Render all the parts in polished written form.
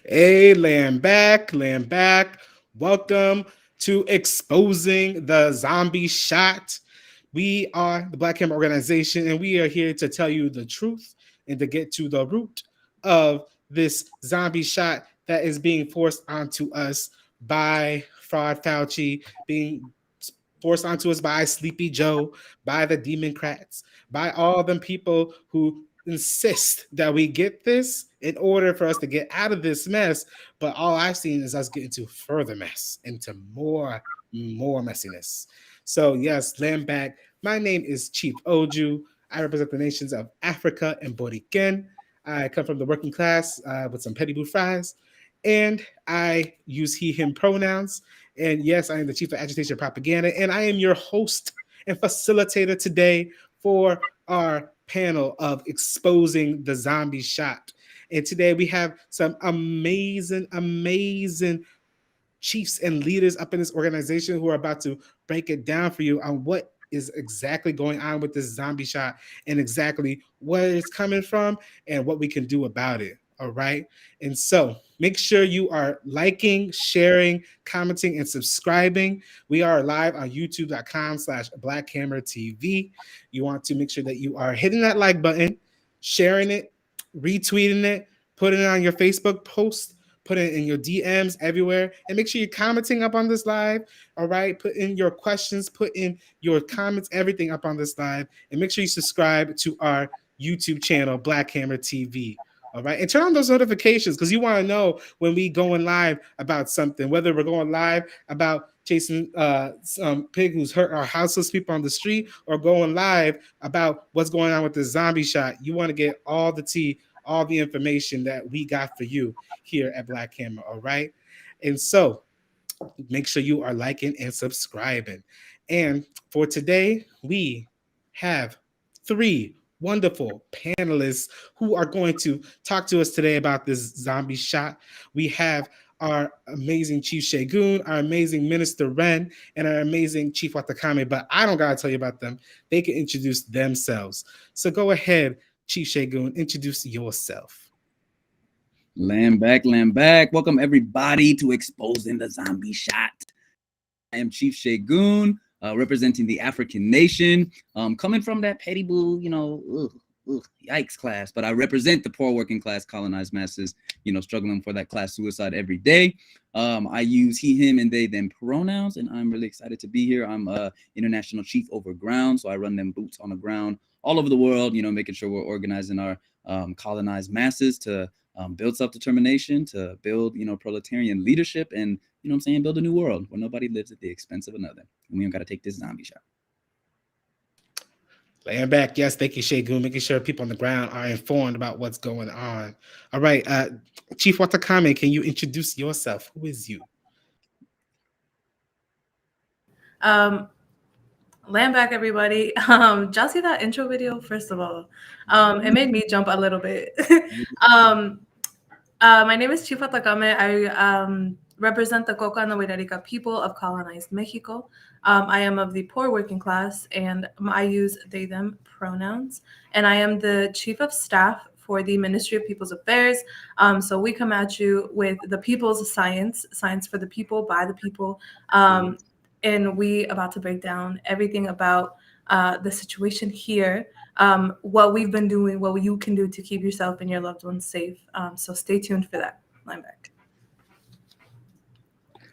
Hey, land back. Welcome to Exposing the Zombie Shot. We are the Black Camera Organization, and we are here to tell you the truth and to get to the root of this zombie shot that is being forced onto us by Fraud Fauci, being forced onto us by Sleepy Joe, by the Democrats, by all them people who insist that we get this in order for us to get out of this mess. But all I've seen is us get into further mess, into more messiness. So yes, land back. My name is Chief Oju. I represent the nations of Africa and Boriken. I come from the working class with some petty blue fries, and I use he, him pronouns. And yes, I am the chief of agitation propaganda, and I am your host and facilitator today for our panel of exposing the zombie shot. And today we have some amazing chiefs and leaders up in this organization who are about to break it down for you on what is exactly going on with this zombie shot and exactly where it's coming from and what we can do about it. All right. And so make sure you are liking, sharing, commenting, and subscribing. We are live on youtube.com/Black Camera TV. You want to make sure that you are hitting that like button, sharing it, retweeting it, putting it on your Facebook post, put it in your DMs everywhere, and make sure you're commenting up on this live. All right, put in your questions, put in your comments, everything up on this live, and make sure you subscribe to our YouTube channel, Black Hammer TV. All right, and turn on those notifications because you want to know when we going live about something, whether we're going live about chasing some pig who's hurt our houseless people on the street, or going live about what's going on with the zombie shot. You want to get all the tea, all the information that we got for you here at Black Camera. All right. And so make sure you are liking and subscribing. And for today, we have three wonderful panelists who are going to talk to us today about this zombie shot. We have our amazing Chief Shagun, our amazing Minister Ren, and our amazing Chief Watakame. But I don't gotta tell you about them. They can introduce themselves. So go ahead, Chief Shagun, introduce yourself. Land back. Welcome everybody to Exposing the Zombie Shot. I am Chief Shagun, representing the African nation, coming from that petty blue, yikes class, but I represent the poor working class colonized masses, struggling for that class suicide every day. I use he, him, and they, them pronouns, and I'm really excited to be here. I'm international chief over ground, so I run them boots on the ground all over the world, making sure we're organizing our colonized masses to build self-determination, to build, proletarian leadership, and, build a new world where nobody lives at the expense of another. And we don't got to take this zombie shot. Laying back, yes, thank you, Shagun, making sure people on the ground are informed about what's going on. All right, Chief Watakame, can you introduce yourself? Who is you? Land back, everybody. Y'all see that intro video? First of all, it made me jump a little bit. My name is Chief Watakame. I represent the Coca and the Huirarica people of colonized Mexico. I am of the poor working class, and I use they, them pronouns. And I am the chief of staff for the Ministry of People's Affairs. So we come at you with the people's science for the people, by the people. And we about to break down everything about the situation here, what we've been doing, what you can do to keep yourself and your loved ones safe. So stay tuned for that. Line back.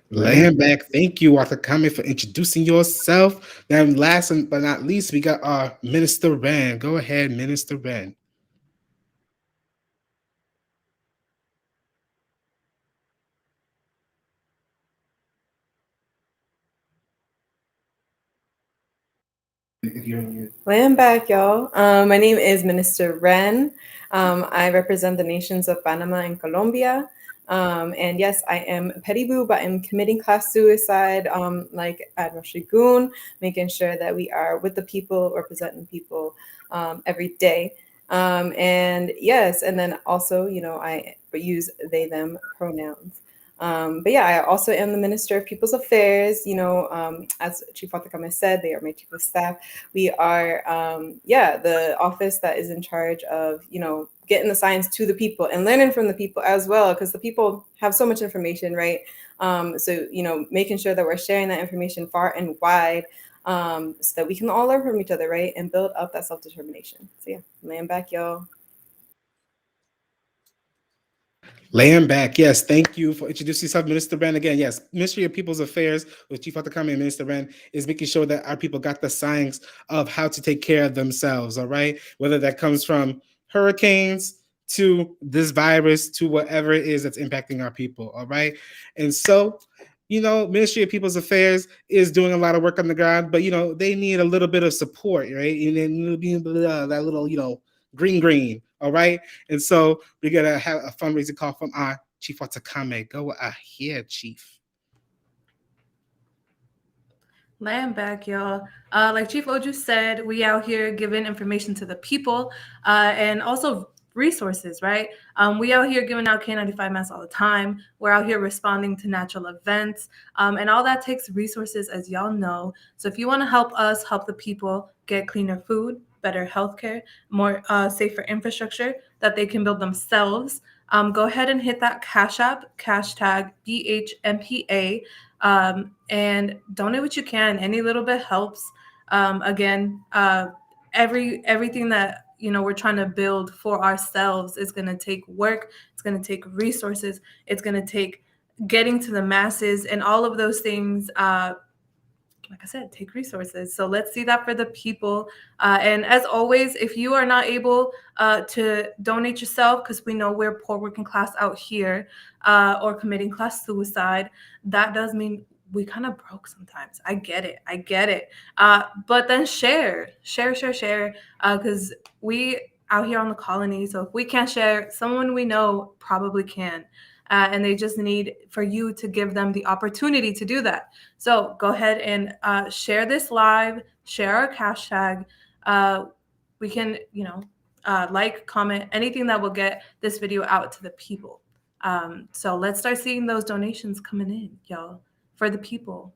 Laying back, thank you, Watakame, for introducing yourself. Then last but not least, we got our Minister Ren. Go ahead, Minister Ren. Land back, y'all. My name is Minister Ren. I represent the nations of Panama and Colombia. And yes, I am petty boo, but I'm committing class suicide, like Admiral Shagun, making sure that we are with the people, representing people every day. And yes, and then also, I use they, them pronouns. But yeah, I also am the Minister of People's Affairs. As Chief Watakame said, they are my chief of staff. We are, the office that is in charge of, getting the science to the people and learning from the people as well, because the people have so much information, right? So, making sure that we're sharing that information far and wide, so that we can all learn from each other, right? And build up that self-determination. So yeah, laying back, y'all. Laying back, yes. Thank you for introducing yourself, Minister Wren. Again, yes, Ministry of People's Affairs with Chief Atakame and Minister Wren is making sure that our people got the science of how to take care of themselves, all right? Whether that comes from hurricanes to this virus to whatever it is that's impacting our people, all right? And so, Ministry of People's Affairs is doing a lot of work on the ground, but, they need a little bit of support, right? And then that little, green, all right? And so we're going to have a fundraising call from our Chief Atakame. Go ahead, Chief. Land back, y'all. Like Chief Oju said, we out here giving information to the people and also resources, right? We out here giving out K95 masks all the time. We're out here responding to natural events, and all that takes resources, as y'all know. So if you want to help us help the people get cleaner food, better healthcare, more safer infrastructure that they can build themselves, go ahead and hit that Cash App, hashtag BHMPA, and donate what you can. Any little bit helps. Everything that we're trying to build for ourselves is going to take work. It's going to take resources. It's going to take getting to the masses, and all of those things, like I said, take resources. So let's see that for the people. And as always, if you are not able to donate yourself, because we know we're poor working class out here, or committing class suicide, that does mean we kind of broke sometimes. I get it. But then share, because we out here on the colony. So if we can't share, someone we know probably can. And they just need for you to give them the opportunity to do that. So go ahead and share this live, share our hashtag. We can, like, comment, anything that will get this video out to the people. So let's start seeing those donations coming in, y'all, for the people.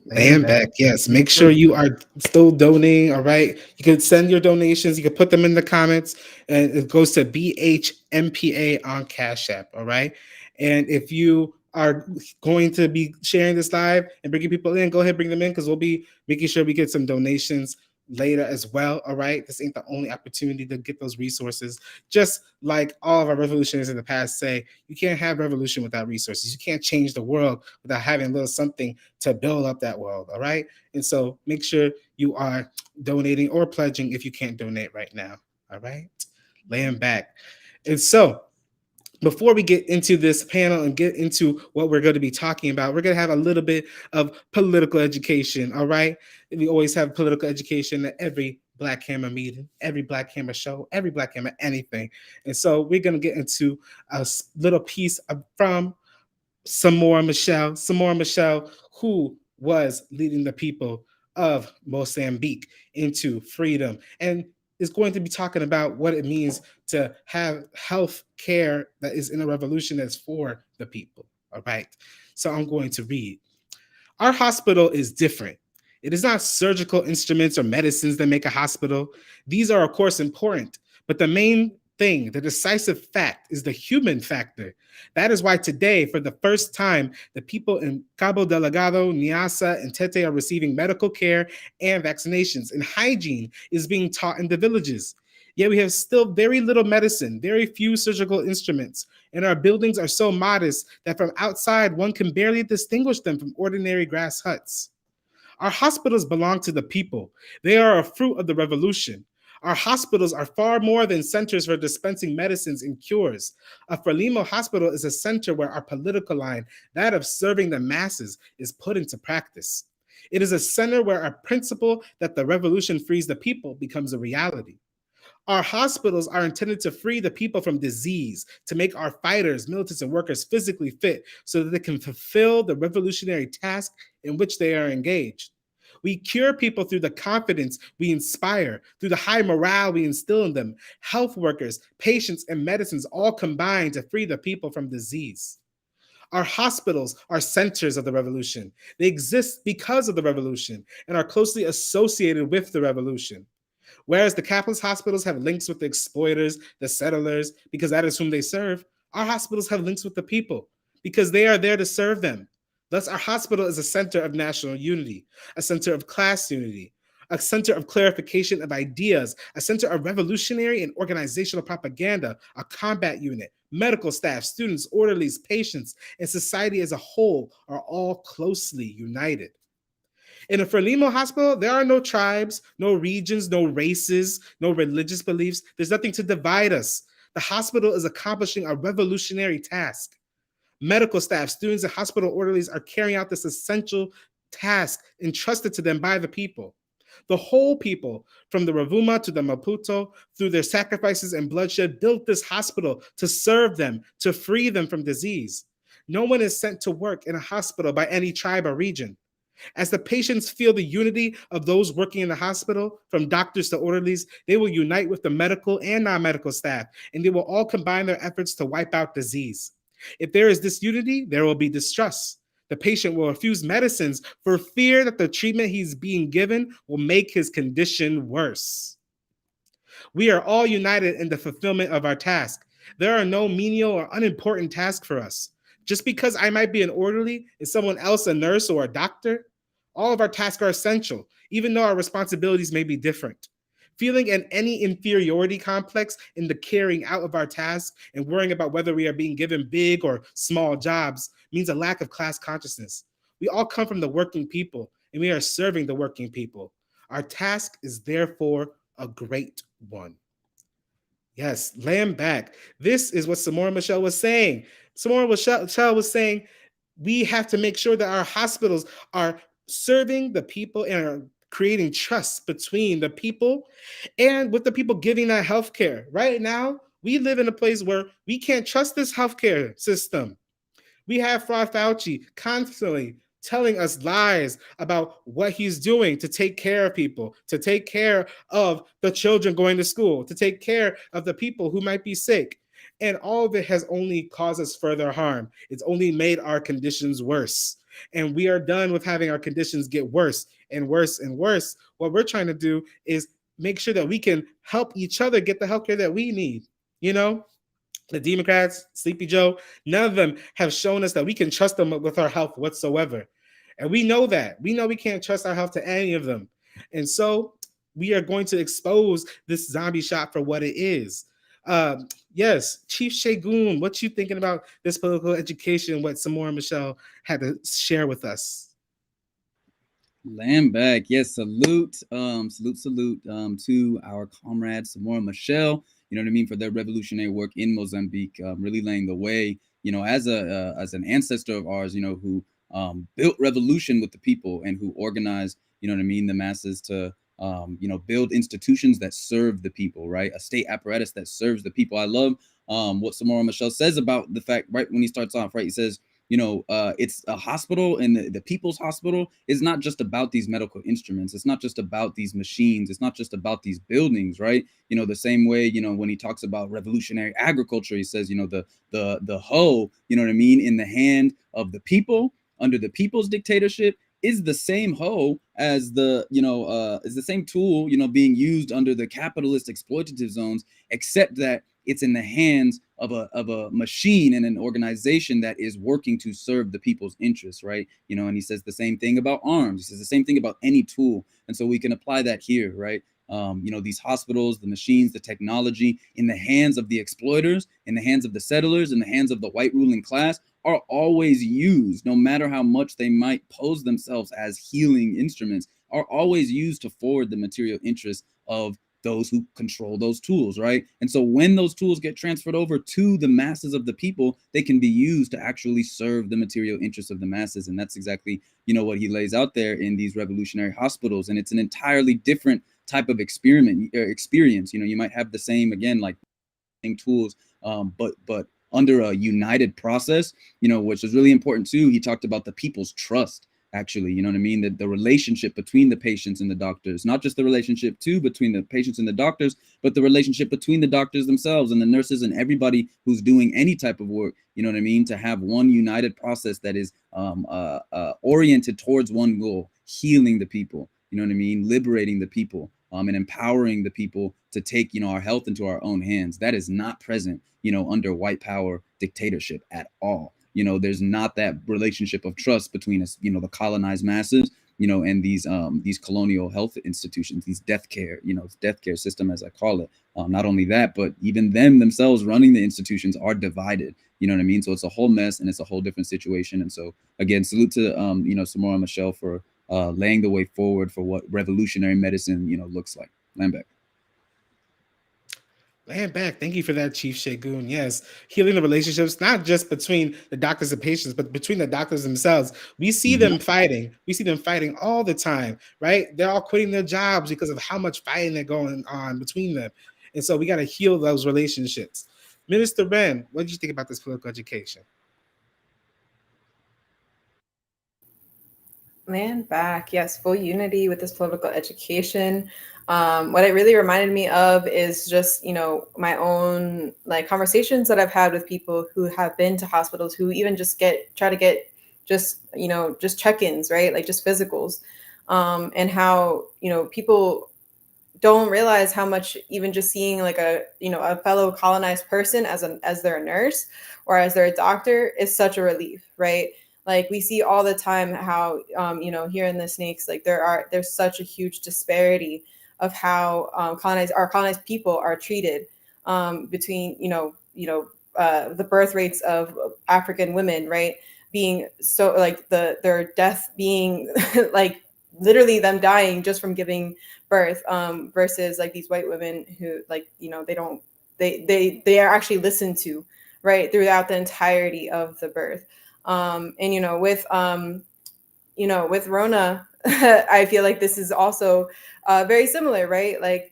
Laying back, yes. Make sure you are still donating, all right? You can send your donations. You can put them in the comments, and it goes to BHMPA on Cash App, all right? And if you are going to be sharing this live and bringing people in, go ahead, bring them in, because we'll be making sure we get some donations later as well, all right? This ain't the only opportunity to get those resources. Just like all of our revolutionaries in the past say, you can't have revolution without resources. You can't change the world without having a little something to build up that world, all right? And so make sure you are donating or pledging if you can't donate right now, all right? Laying back. And so before we get into this panel and get into what we're going to be talking about, we're going to have a little bit of political education, all right? We always have political education at every Black Camera meeting, every Black Camera show, every Black Camera anything. And so we're going to get into a little piece from Samora Machel, who was leading the people of Mozambique into freedom, and is going to be talking about what it means to have health care that is in a revolution that's for the people, all right? So I'm going to read. Our hospital is different. It is not surgical instruments or medicines that make a hospital. These are, of course, important, but the main thing, the decisive fact, is the human factor. That is why today, for the first time, the people in Cabo Delgado, Niassa, and Tete are receiving medical care and vaccinations, and hygiene is being taught in the villages. Yet we have still very little medicine, very few surgical instruments, and our buildings are so modest that from outside one can barely distinguish them from ordinary grass huts. Our hospitals belong to the people. They are a fruit of the revolution. Our hospitals are far more than centers for dispensing medicines and cures. A Frelimo hospital is a center where our political line, that of serving the masses, is put into practice. It is a center where our principle that the revolution frees the people becomes a reality. Our hospitals are intended to free the people from disease, to make our fighters, militants, and workers physically fit so that they can fulfill the revolutionary task in which they are engaged. We cure people through the confidence we inspire, through the high morale we instill in them. Health workers, patients, and medicines all combine to free the people from disease. Our hospitals are centers of the revolution. They exist because of the revolution and are closely associated with the revolution. Whereas the capitalist hospitals have links with the exploiters, the settlers, because that is whom they serve, our hospitals have links with the people because they are there to serve them. Thus, our hospital is a center of national unity, a center of class unity, a center of clarification of ideas, a center of revolutionary and organizational propaganda, a combat unit, medical staff, students, orderlies, patients, and society as a whole are all closely united. In a Frelimo hospital, there are no tribes, no regions, no races, no religious beliefs. There's nothing to divide us. The hospital is accomplishing a revolutionary task. Medical staff, students, and hospital orderlies are carrying out this essential task entrusted to them by the people. The whole people, from the Rovuma to the Maputo, through their sacrifices and bloodshed, built this hospital to serve them, to free them from disease. No one is sent to work in a hospital by any tribe or region. As the patients feel the unity of those working in the hospital, from doctors to orderlies, they will unite with the medical and non-medical staff, and they will all combine their efforts to wipe out disease. If there is disunity, there will be distrust. The patient will refuse medicines for fear that the treatment he's being given will make his condition worse. We are all united in the fulfillment of our task. There are no menial or unimportant tasks for us. Just because I might be an orderly, is someone else a nurse or a doctor? All of our tasks are essential, even though our responsibilities may be different. Feeling any inferiority complex in the carrying out of our tasks and worrying about whether we are being given big or small jobs means a lack of class consciousness. We all come from the working people, and we are serving the working people. Our task is therefore a great one. Yes, land back. This is what Samora Machel was saying. Samora Machel was saying we have to make sure that our hospitals are serving the people and are creating trust between the people and with the people giving that healthcare. Right now, we live in a place where we can't trust this healthcare system. We have Fraud Fauci constantly telling us lies about what he's doing to take care of people, to take care of the children going to school, to take care of the people who might be sick. And all of it has only caused us further harm. It's only made our conditions worse. And we are done with having our conditions get worse and worse and worse. What we're trying to do is make sure that we can help each other get the healthcare that we need. You know, the Democrats, Sleepy Joe, none of them have shown us that we can trust them with our health whatsoever. And we know that. We know we can't trust our health to any of them. And so we are going to expose this zombie shot for what it is. Yes, Chief Segun, what you thinking about this political education, what Samora Machel had to share with us? Land back. Yes, salute to our comrade Samora Machel, you know what I mean, for their revolutionary work in Mozambique, really laying the way, you know, as an ancestor of ours, you know, who built revolution with the people and who organized, you know what I mean, the masses to you know, build institutions that serve the people, right? A state apparatus that serves the people. I love what Samora Machel says about the fact, right, when he starts off, right, he says, you know, it's a hospital, and the people's hospital is not just about these medical instruments. It's not just about these machines. It's not just about these buildings, right? You know, the same way, you know, when he talks about revolutionary agriculture, he says, you know, the hoe, you know what I mean, in the hand of the people, under the people's dictatorship, is the same hoe as the, you know, is the same tool, you know, being used under the capitalist exploitative zones, except that it's in the hands of a machine and an organization that is working to serve the people's interests, right? You know, and he says the same thing about arms. He says the same thing about any tool. And so we can apply that here, right? You know, these hospitals, the machines, the technology in the hands of the exploiters, in the hands of the settlers, in the hands of the white ruling class are always used, no matter how much they might pose themselves as healing instruments, are always used to forward the material interests of those who control those tools, right? And so when those tools get transferred over to the masses of the people, they can be used to actually serve the material interests of the masses. And that's exactly, you know, what he lays out there in these revolutionary hospitals. And it's an entirely different type of experience. You know, you might have the same, again, like tools, but under a united process, you know, which is really important too. He talked about the people's trust, actually, you know what I mean? That the relationship between the patients and the doctors, not just the relationship too between the patients and the doctors, but the relationship between the doctors themselves and the nurses and everybody who's doing any type of work, you know what I mean? To have one united process that is oriented towards one goal, healing the people, you know what I mean? Liberating the people, and empowering the people to take, our health into our own hands. That is not present, under white power dictatorship at all. There's not that relationship of trust between us, the colonized masses, and these colonial health institutions, these death care system, as I call it. Not only that, but even themselves running the institutions are divided. You know what I mean? So it's a whole mess, and it's a whole different situation. And so again, salute to Samora and Michelle for laying the way forward for what revolutionary medicine looks like. Land back. Land back. Thank you for that, Chief Segun. Yes, healing the relationships, not just between the doctors and patients, but between the doctors themselves. We see them fighting. We see them fighting all the time, right? They're all quitting their jobs because of how much fighting they're going on between them. And so we got to heal those relationships. Minister Ben, what did you think about this political education? Land back. Yes, full unity with this political education. What it really reminded me of is just, my own conversations that I've had with people who have been to hospitals, who even just try to get just check-ins, right? Like just physicals, and how, people don't realize how much even just seeing a fellow colonized person as their nurse or as their doctor is such a relief, right? Like we see all the time how, here in the Snakes, there's such a huge disparity of how our colonized people are treated between, the birth rates of African women, right? Being so their death being literally them dying just from giving birth versus these white women who they are actually listened to, right, throughout the entirety of the birth. And with Rona, I feel like this is also very similar, right?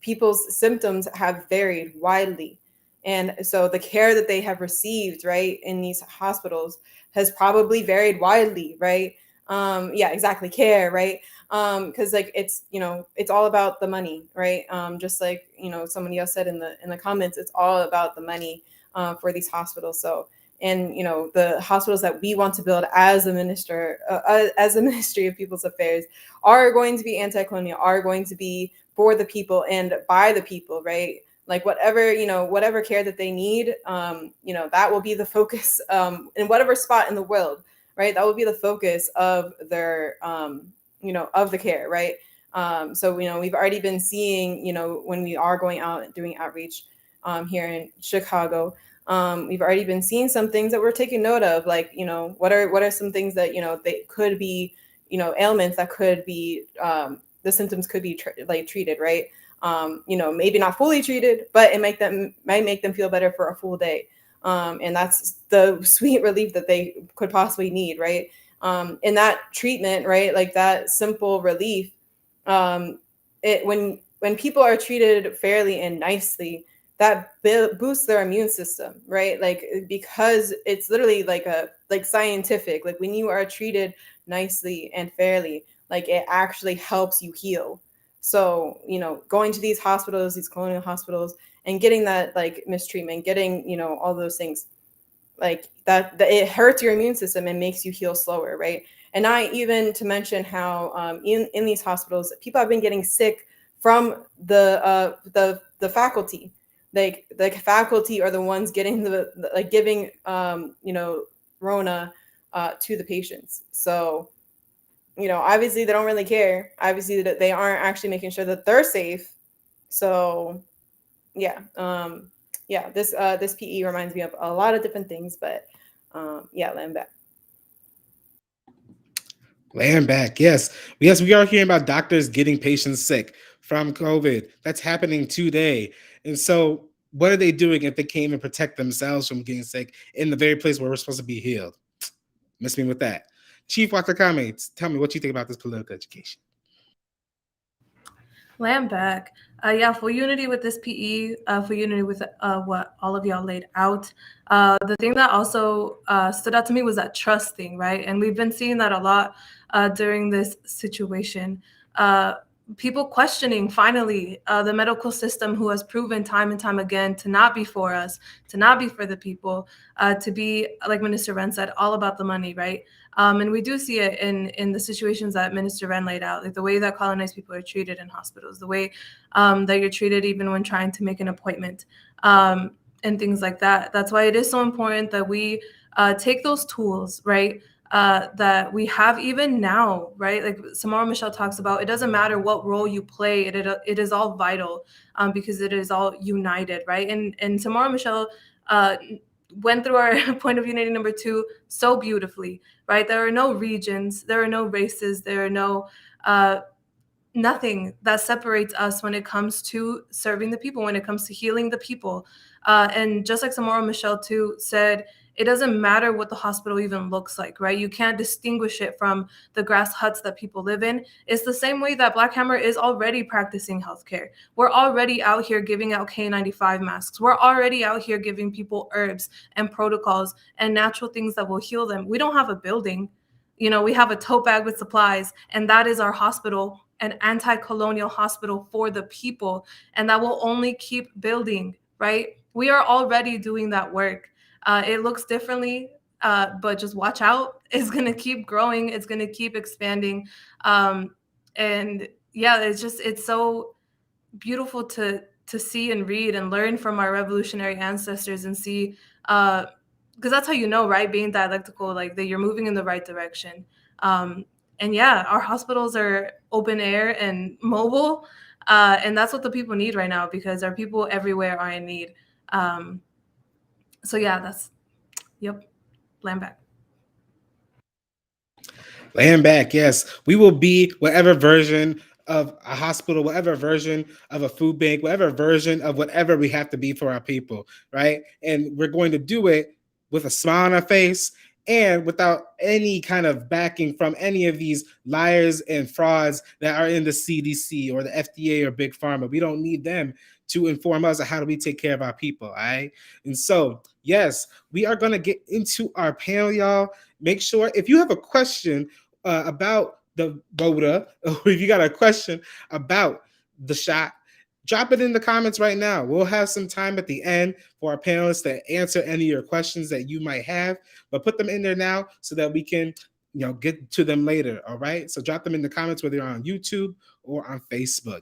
People's symptoms have varied widely. And so the care that they have received, right, in these hospitals has probably varied widely, right? Exactly. Care, right? Because it's all about the money, right? Just like somebody else said in the comments, it's all about the money for these hospitals. So, and the hospitals that we want to build as a Ministry of People's Affairs are going to be anti-colonial, are going to be for the people and by the people, right? Like whatever care that they need, that will be the focus in whatever spot in the world, right? That will be the focus of their, of the care, right? So, we've already been seeing, when we are going out and doing outreach here in Chicago, we've already been seeing some things that we're taking note of, what are some things that, they could be, ailments that could be, the symptoms could be treated, right? Maybe not fully treated, but it might make them feel better for a full day. And that's the sweet relief that they could possibly need, right? In that treatment, right? Like that simple relief, when people are treated fairly and nicely, that boosts their immune system, right? Because it's literally scientific, when you are treated nicely and fairly, it actually helps you heal. So, going to these hospitals, these colonial hospitals, and getting that mistreatment, getting, all those things that it hurts your immune system and makes you heal slower, right? And not even to mention how in these hospitals, people have been getting sick from the faculty. The faculty are the ones getting giving Rona to the patients. So obviously they don't really care. Obviously that they aren't actually making sure that they're safe. So this PE reminds me of a lot of different things, but land back. Land back, yes, we are hearing about doctors getting patients sick from COVID. That's happening today. And so what are they doing if they can't even protect themselves from getting sick in the very place where we're supposed to be healed? Miss me with that. Chief Watakame, tell me what you think about this political education. Land back. For unity with this PE, for unity with what all of y'all laid out. The thing that also stood out to me was that trust thing, right? And we've been seeing that a lot during this situation. people questioning finally the medical system, who has proven time and time again to not be for us, to not be for the people, to be, like Minister Wren said, all about the money, right? And we do see it in the situations that Minister Wren laid out, like the way that colonized people are treated in hospitals, the way that you're treated even when trying to make an appointment, and things like that. That's why it is so important that we take those tools, right? That we have even now, right? Like Samara Michelle talks about, it doesn't matter what role you play, it is all vital, because it is all united, right? And Samara Michelle went through our point of unity number 2 so beautifully, right? There are no regions, there are no races, there are no nothing that separates us when it comes to serving the people, when it comes to healing the people. And just like Samora Michelle too said, it doesn't matter what the hospital even looks like, right? You can't distinguish it from the grass huts that people live in. It's the same way that Black Hammer is already practicing healthcare. We're already out here giving out K95 masks. We're already out here giving people herbs and protocols and natural things that will heal them. We don't have a building. You know, we have a tote bag with supplies, and that is our hospital, an anti-colonial hospital for the people, and that will only keep building, right? We are already doing that work. It looks differently, but just watch out. It's going to keep growing. It's going to keep expanding. And yeah, it's so beautiful to see and read and learn from our revolutionary ancestors and see, because that's how you know, right? Being dialectical, like that you're moving in the right direction. And yeah, our hospitals are open air and mobile. And that's what the people need right now, because our people everywhere are in need. So yeah, yep, land back. Land back, yes. We will be whatever version of a hospital, whatever version of a food bank, whatever version of whatever we have to be for our people, right? And we're going to do it with a smile on our face and without any kind of backing from any of these liars and frauds that are in the CDC or the FDA or Big Pharma. We don't need them to inform us of how do we take care of our people, all right? And so, yes, we are going to get into our panel, y'all. Make sure if you have a question about the Boda, or if you got a question about the shot, drop it in the comments right now. We'll have some time at the end for our panelists to answer any of your questions that you might have, but put them in there now so that we can, you know, get to them later. All right. So drop them in the comments, whether you're on YouTube or on Facebook.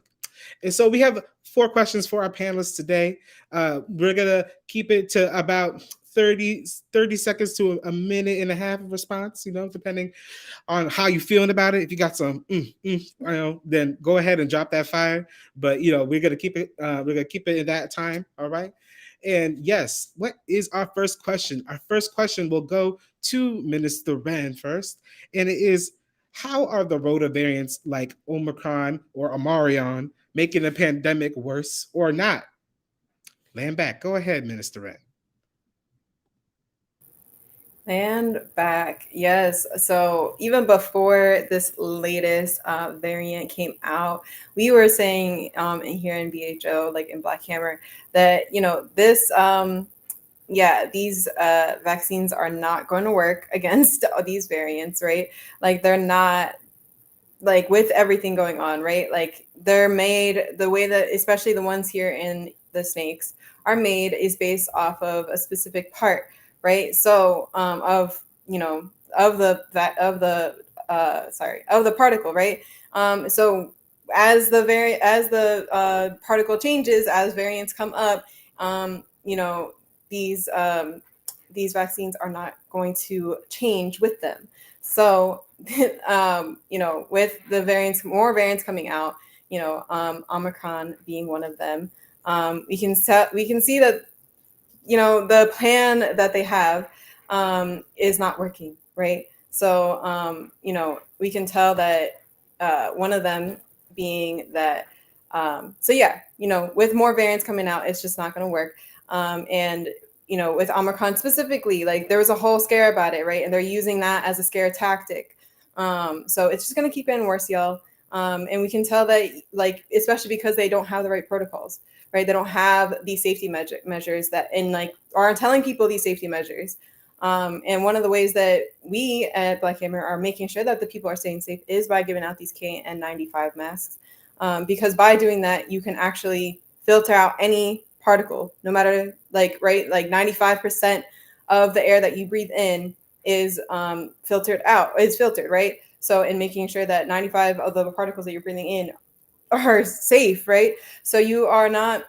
And so we have 4 questions for our panelists today. We're going to keep it to about 30 seconds to a minute and a half of response, you know, depending on how you feeling about it. If you got some, you know, then go ahead and drop that fire. But, you know, we're going to keep it in that time. All right. And yes, what is our first question? Our first question will go to Minister Wren first. And it is, how are the Rota variants like Omicron or Omarion making the pandemic worse or not? Land back. Go ahead, Minister Wren. Land back. Yes. So even before this latest variant came out, we were saying here in BHO, like in Black Hammer, that, you know, this, these vaccines are not going to work against these variants, right? Like they're not, like with everything going on, right? Like they're made the way that, especially the ones here in the snakes are made, is based off of a specific part, right? So of the particle, right? So as the particle changes, as variants come up, these vaccines are not going to change with them. So with the variants, more variants coming out, Omicron being one of them, we can see that the plan that they have is not working, right? So we can tell that one of them being that with more variants coming out, it's just not going to work. And with Omicron specifically, like there was a whole scare about it, right? And they're using that as a scare tactic. So it's just going to keep getting worse, y'all. And we can tell that, like, especially because they don't have the right protocols, right? They don't have these safety measures that, and like, aren't telling people these safety measures. And one of the ways that we at Black Hammer are making sure that the people are staying safe is by giving out these KN95 masks. because by doing that, you can actually filter out any particle, no matter like 95% of the air that you breathe in is filtered out. It's filtered, right? So in making sure that 95 of the particles that you're breathing in are safe, right? So you are not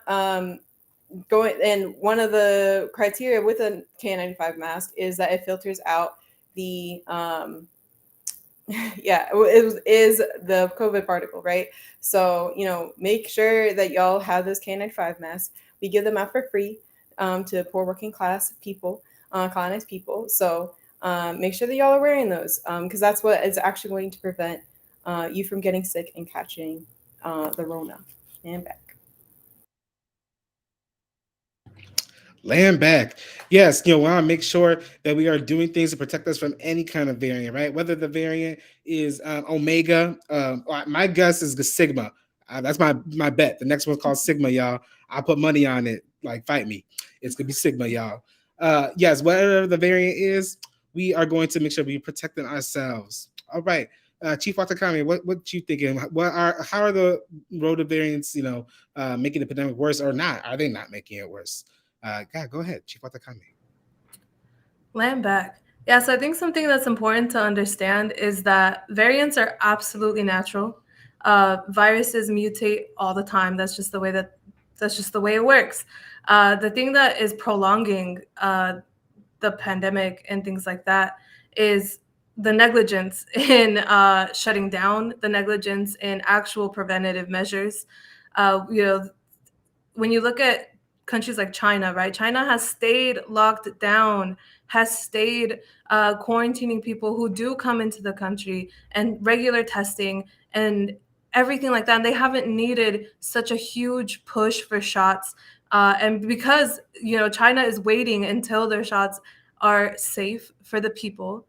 going. And one of the criteria with a KN95 mask is that it filters out the is the COVID particle, right? So, make sure that y'all have those KN95 masks. We give them out for free to poor working class people, colonized people. So make sure that y'all are wearing those because that's what is actually going to prevent you from getting sick and catching the Rona. And back. Land back. Yes, we want to make sure that we are doing things to protect us from any kind of variant, right? Whether the variant is Omega, my guess is the Sigma. That's my bet. The next one's called Sigma, y'all. I'll put money on it. Like, fight me. It's going to be Sigma, y'all. Yes, whatever the variant is, we are going to make sure we're protecting ourselves. All right. Chief Watakami, what you thinking? How are the Rota variants, making the pandemic worse or not? Are they not making it worse? Go ahead, Chief Watakami. Land back. Yeah, so I think something that's important to understand is that variants are absolutely natural. Viruses mutate all the time. That's just the way it works. The thing that is prolonging the pandemic and things like that is the negligence in shutting down, the negligence in actual preventative measures. When you look at countries like China, right? China has stayed locked down, has stayed quarantining people who do come into the country and regular testing and everything like that. And they haven't needed such a huge push for shots. And because, China is waiting until their shots are safe for the people.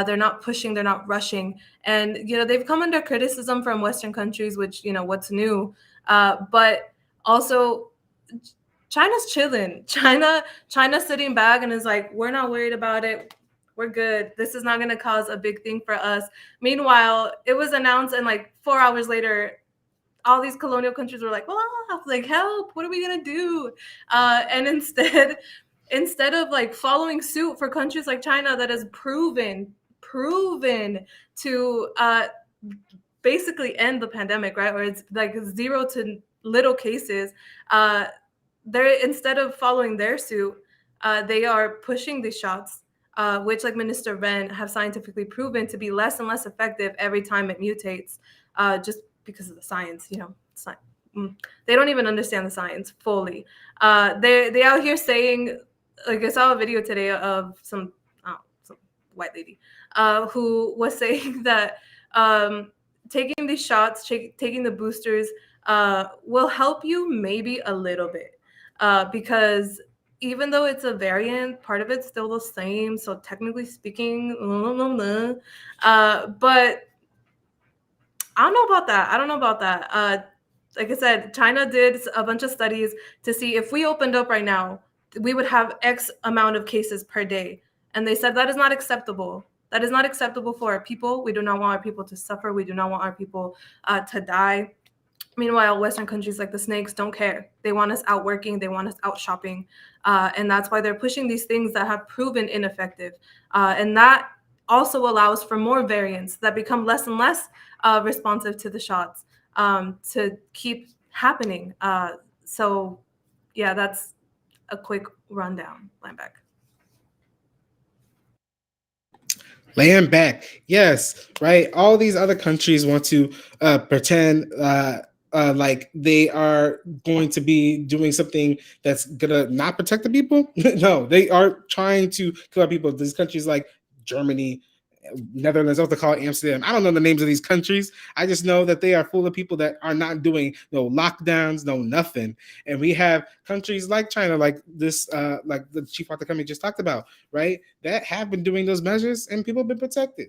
They're not pushing, they're not rushing. And, they've come under criticism from Western countries, which, what's new. But also, China's chilling. China's sitting back and is like, we're not worried about it. We're good. This is not going to cause a big thing for us. Meanwhile, it was announced and like 4 hours later, all these colonial countries were like, help, what are we going to do? And instead of like following suit for countries like China that has proven to basically end the pandemic, right? Or it's like 0 to little cases, they're instead of following their suit, they are pushing these shots, which, like Minister Ren, have scientifically proven to be less and less effective every time it mutates, just because of the science. They don't even understand the science fully. They out here saying, like I saw a video today of some white lady who was saying that taking these shots, taking the boosters will help you maybe a little bit. Because even though it's a variant, part of it's still the same. So technically speaking, but I don't know about that. Like I said, China did a bunch of studies to see if we opened up right now, we would have X amount of cases per day. And they said that is not acceptable. That is not acceptable for our people. We do not want our people to suffer. We do not want our people to die. Meanwhile, Western countries like the snakes don't care. They want us out working. They want us out shopping. And that's why they're pushing these things that have proven ineffective. And that also allows for more variants that become less and less responsive to the shots to keep happening. So, yeah, that's a quick rundown. Landback. Land back. Yes, right. All these other countries want to pretend like they are going to be doing something that's gonna not protect the people. No, they are trying to kill our people. These countries like Germany, Netherlands, what they call Amsterdam. I don't know the names of these countries. I just know that they are full of people that are not doing no lockdowns, no nothing. And we have countries like China, like this, like the Chief Watakami just talked about, right? That have been doing those measures and people have been protected.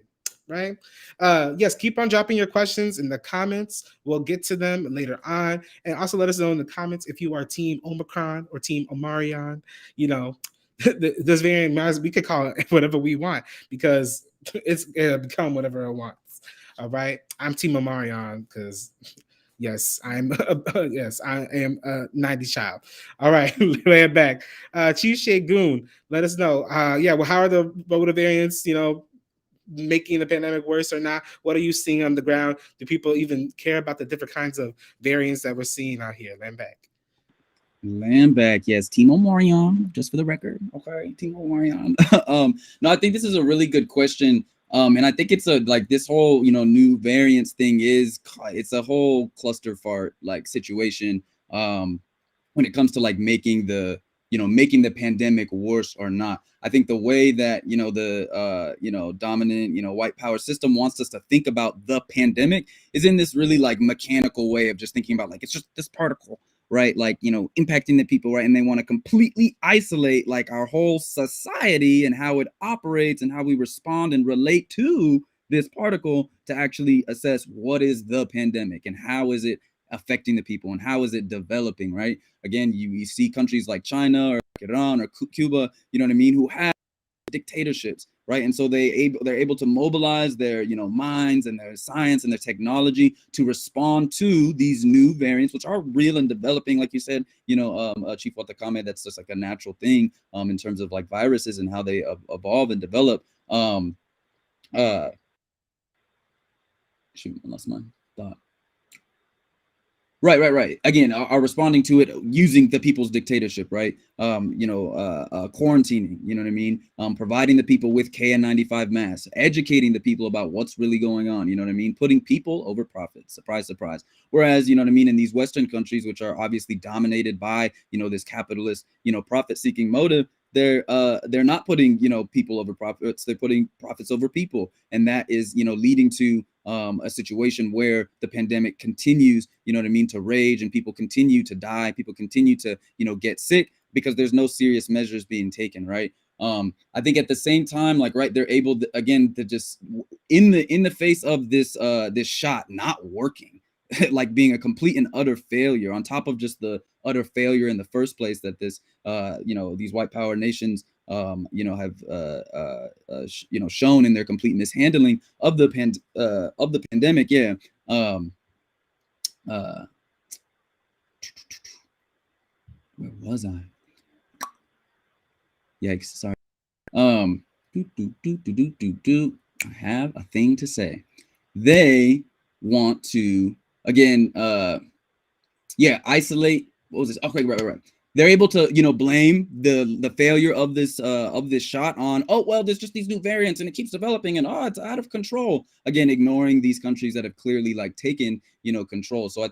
Right. Yes, keep on dropping your questions in the comments. We'll get to them later on. And also let us know in the comments if you are Team Omicron or Team Omarion. This variant, we could call it whatever we want because it's gonna become whatever it wants. All right. I'm Team Omarion because Yes, I'm. Yes, I am a 90s child. All right, lay it back. Chief Shagun, let us know. Yeah, well, how are the Rota variants? Making the pandemic worse or not? What are you seeing on the ground? Do people even care about the different kinds of variants that we're seeing out here? Land back. Land back, yes. Timo Marion, just for the record. Okay, Timo Marion. No, I think this is a really good question. And I think it's this whole, new variants thing it's a whole cluster fart like situation. When it comes to like making the pandemic worse or not. I think the way that the dominant white power system wants us to think about the pandemic is in this really like mechanical way of just thinking about like it's just this particle, right? Like impacting the people, right? And they want to completely isolate like our whole society and how it operates and how we respond and relate to this particle to actually assess what is the pandemic and how is it affecting the people and how is it developing, right? Again, you see countries like China or Iran or Cuba, you know what I mean, who have dictatorships, right? And so they're able to mobilize their minds and their science and their technology to respond to these new variants, which are real and developing, like you said, Chief Watakame. That's just like a natural thing in terms of like viruses and how they evolve and develop. Shoot, I lost my thought. Right. Again, are responding to it using the people's dictatorship, right? Quarantining, you know what I mean? Providing the people with KN95 masks, educating the people about what's really going on, you know what I mean? Putting people over profit, surprise, surprise. Whereas, you know what I mean, in these Western countries, which are obviously dominated by, this capitalist, profit-seeking motive, they're not putting people over profits, they're putting profits over people, and that is leading to a situation where the pandemic continues to rage, and people continue to die, people continue to get sick because there's no serious measures being taken, right? I think at the same time, like, right, they're able to, again, to just in the face of this this shot not working, like being a complete and utter failure, on top of just the utter failure in the first place that this these white power nations have shown in their complete mishandling of the pandemic. Where was I? Yikes, sorry. I have a thing to say. They want to again isolate. What was this? Okay, right. They're able to blame the failure of this shot on, oh well, there's just these new variants and it keeps developing and it's out of control, again ignoring these countries that have clearly like taken control. So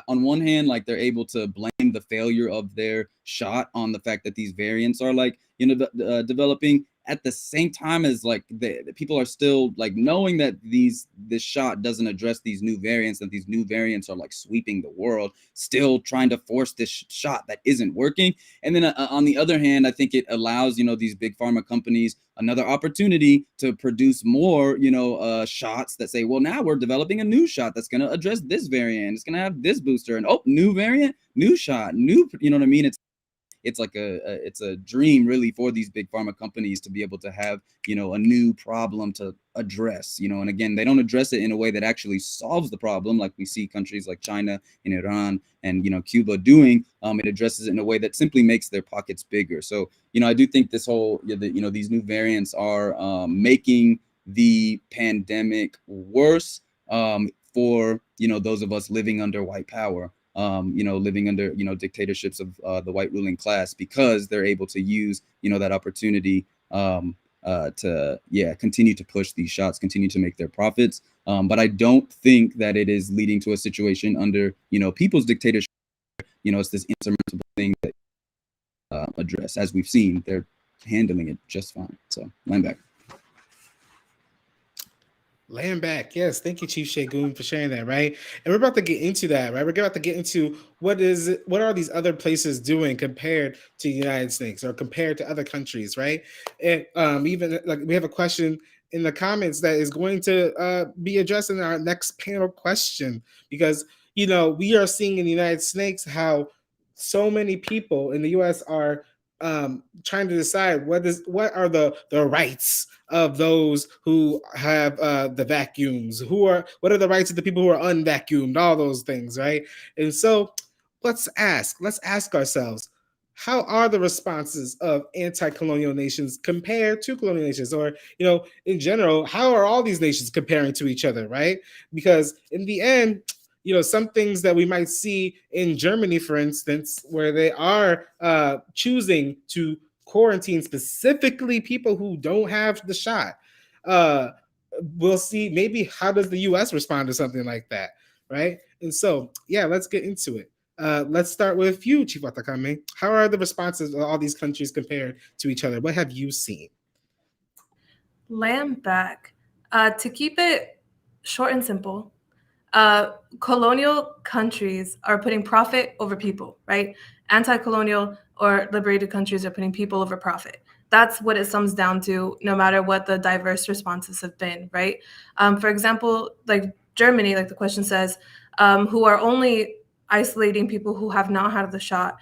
on one hand, like, they're able to blame the failure of their shot on the fact that these variants are like developing, at the same time as like the people are still like knowing that this shot doesn't address these new variants, that these new variants are like sweeping the world, still trying to force this shot that isn't working. And then on the other hand, I think it allows these big pharma companies another opportunity to produce more shots that say, well, now we're developing a new shot that's going to address this variant, it's going to have this booster, and new variant, new shot, new, you know what I mean? It's like it's a dream really for these big pharma companies to be able to have a new problem to address, and again, they don't address it in a way that actually solves the problem like we see countries like China and Iran and Cuba doing. It addresses it in a way that simply makes their pockets bigger. So I do think this whole these new variants are making the pandemic worse for those of us living under white power, living under dictatorships of the white ruling class, because they're able to use that opportunity to continue to push these shots, continue to make their profits. But I don't think that it is leading to a situation under people's dictatorship. It's this insurmountable thing that address, as we've seen, they're handling it just fine. So linebacker. Land back. Yes. Thank you, Chief Shagun, for sharing that, right? And we're about to get into that, right? We're about to get into what are these other places doing compared to the United States or compared to other countries, right? And even like we have a question in the comments that is going to be addressed in our next panel question, because we are seeing in the United States how so many people in the US are trying to decide what are the rights of those who have the vacuums, what are the rights of the people who are unvacuumed, all those things, right? And so let's ask ourselves, how are the responses of anti-colonial nations compared to colonial nations? Or, in general, how are all these nations comparing to each other, right? Because in the end, some things that we might see in Germany, for instance, where they are choosing to quarantine specifically people who don't have the shot. We'll see maybe how does the US respond to something like that, right? And so, yeah, let's get into it. Let's start with you, Chief Watakame. How are the responses of all these countries compared to each other? What have you seen? Land back. To keep it short and simple, colonial countries are putting profit over people, right? Anti-colonial or liberated countries are putting people over profit. That's what it sums down to, no matter what the diverse responses have been, right? For example, like Germany, like the question says, who are only isolating people who have not had the shot.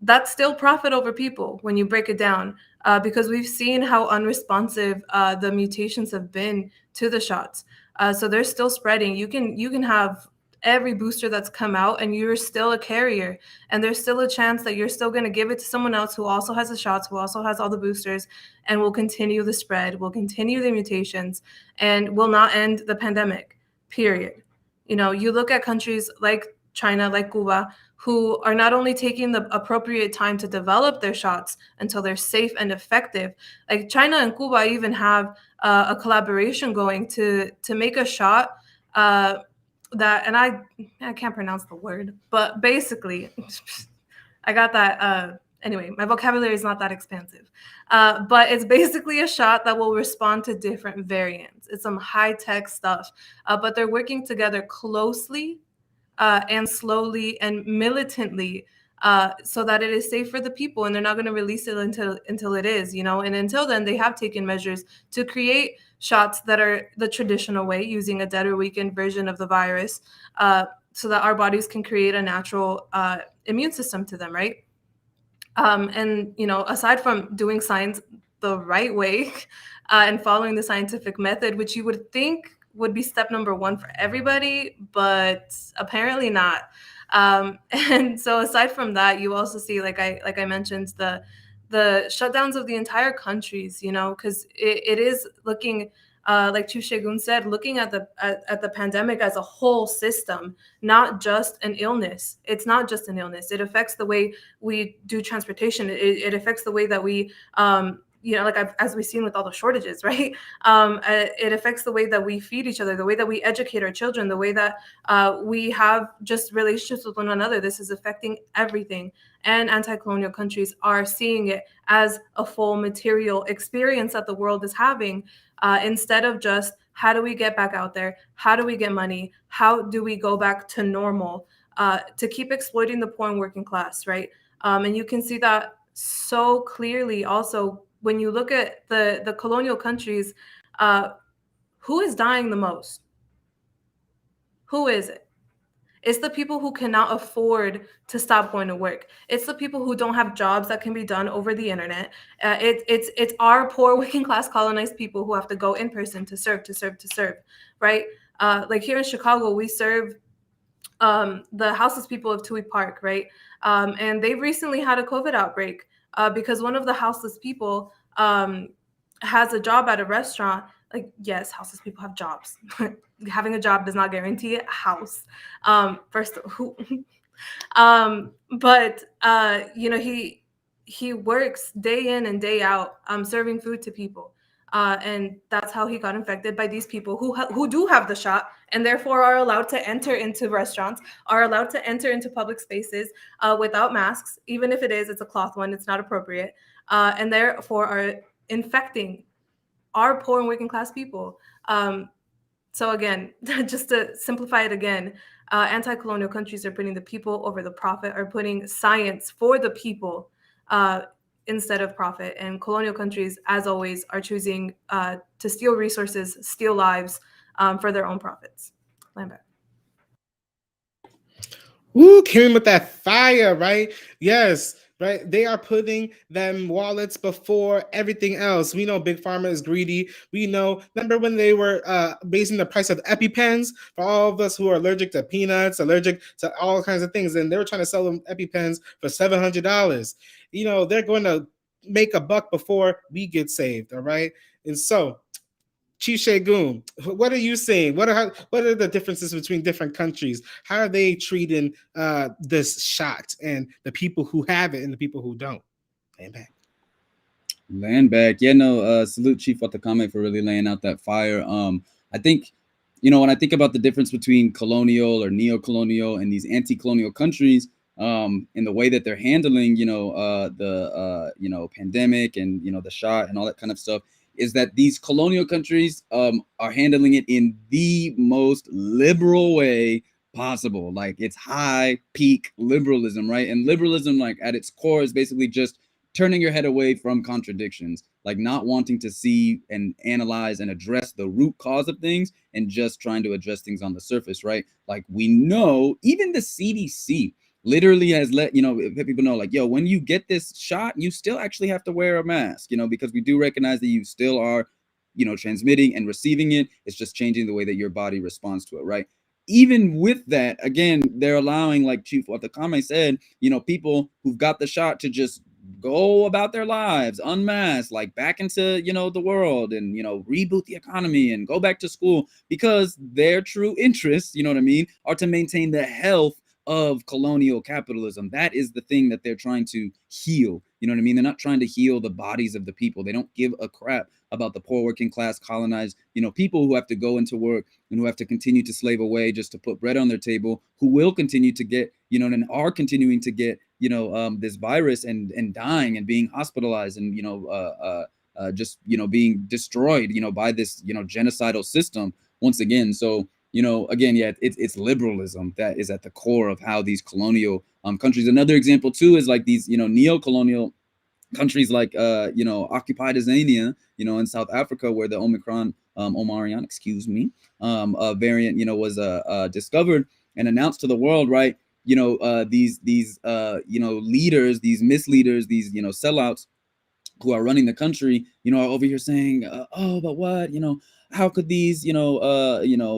That's still profit over people when you break it down, because we've seen how unresponsive the mutations have been to the shots. So they're still spreading. You can have every booster that's come out and you're still a carrier, and there's still a chance that you're still going to give it to someone else who also has the shots, who also has all the boosters, and will continue the spread, will continue the mutations, and will not end the pandemic, period. You look at countries like China, like Cuba, who are not only taking the appropriate time to develop their shots until they're safe and effective. Like China and Cuba even have a collaboration going to make a shot that, and I can't pronounce the word, but basically, I got that. Anyway, my vocabulary is not that expansive, but it's basically a shot that will respond to different variants. It's some high-tech stuff, but they're working together closely and slowly and militantly, so that it is safe for the people, and they're not going to release it until it is, and until then they have taken measures to create shots that are the traditional way, using a dead or weakened version of the virus, so that our bodies can create a natural immune system to them, right? And aside from doing science the right way and following the scientific method, which you would think would be step number one for everybody, but apparently not. And so aside from that, you also see, like I mentioned, the shutdowns of the entire countries, because it is looking, like Chief Shegun said, looking at the pandemic as a whole system, not just an illness. It's not just an illness. It affects the way we do transportation. It affects the way that we as we've seen with all the shortages, right? It affects the way that we feed each other, the way that we educate our children, the way that we have just relationships with one another. This is affecting everything. And anti-colonial countries are seeing it as a full material experience that the world is having, instead of just, how do we get back out there? How do we get money? How do we go back to normal, to keep exploiting the poor and working class, right? And you can see that so clearly also when you look at the colonial countries. Who is dying the most? Who is it? It's the people who cannot afford to stop going to work. It's the people who don't have jobs that can be done over the internet. It's our poor working class colonized people who have to go in person to serve, right? Like here in Chicago, we serve the houseless people of Toohey Park, right? And they recently had a COVID outbreak because one of the houseless people has a job at a restaurant. Like, yes, houseless people have jobs. Having a job does not guarantee a house. He works day in and day out, serving food to people. And that's how he got infected by these people who do have the shot and therefore are allowed to enter into restaurants, are allowed to enter into public spaces without masks, even if it's a cloth one, it's not appropriate, and therefore are infecting our poor and working class people. So again, just to simplify it again, anti-colonial countries are putting the people over the profit, are putting science for the people instead of profit. And colonial countries, as always, are choosing to steal resources, steal lives for their own profits. Lambert. Woo, came with that fire, right? Yes, right? They are putting them wallets before everything else. We know Big Pharma is greedy. We know, remember when they were raising the price of EpiPens for all of us who are allergic to peanuts, allergic to all kinds of things, and they were trying to sell them EpiPens for $700. You know, they're going to make a buck before we get saved, all right? And so, Chief Segun, what are you saying? What are the differences between different countries? How are they treating this shot and the people who have it and the people who don't? Amen. Land back. Yeah, no, salute Chief Watakame for really laying out that fire. I think, you know, when I think about the difference between colonial or neo-colonial and these anti-colonial countries, in the way that they're handling, you know, you know, pandemic and, you know, the shot and all that kind of stuff, is that these colonial countries are handling it in the most liberal way possible. Like, it's high peak liberalism, right? And liberalism, like at its core, is basically just turning your head away from contradictions, like not wanting to see and analyze and address the root cause of things and just trying to address things on the surface, right? Like, we know even the CDC literally has let, you know, people know, like, yo, when you get this shot, you still actually have to wear a mask, you know, because we do recognize that you still are, you know, transmitting and receiving it. It's just changing the way that your body responds to it, right? Even with that, again, they're allowing, like Chief Watakame said, you know, people who've got the shot to just go about their lives unmasked, like back into, you know, the world, and, you know, reboot the economy and go back to school, because their true interests, you know what I mean, are to maintain the health of colonial capitalism. That is the thing that they're trying to heal. You know what I mean? They're not trying to heal the bodies of the people. They don't give a crap about the poor working class colonized, you know, people who have to go into work and who have to continue to slave away just to put bread on their table, who will continue to get, you know, and are continuing to get, you know, this virus and dying and being hospitalized and, you know, just, you know, being destroyed, you know, by this, you know, genocidal system once again. So, you know, again, yeah, it's liberalism that is at the core of how these colonial countries. Another example too is like these, you know, neo-colonial countries like, you know, occupied Tanzania, you know, in South Africa, where the Omicron, variant, you know, was discovered and announced to the world, right? You know, these you know, leaders, these misleaders, these, you know, sellouts who are running the country, you know, are over here saying, oh, but what, you know, how could these, you know,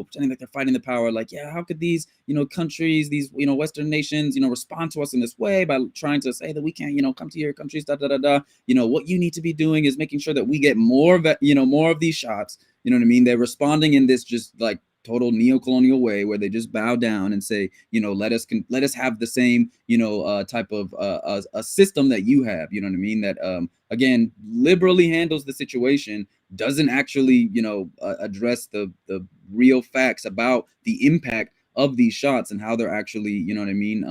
pretending like they're fighting the power, like, yeah, how could these, you know, countries, these, you know, Western nations, you know, respond to us in this way by trying to say that we can't, you know, come to your countries, da da da da. You know, what you need to be doing is making sure that we get more of it, you know, more of these shots. You know what I mean? They're responding in this just like total neo-colonial way, where they just bow down and say, you know, let us have the same, you know, type of a system that you have. You know what I mean? That again, liberally handles the situation, doesn't actually, you know, address the real facts about the impact of these shots and how they're actually, you know what I mean,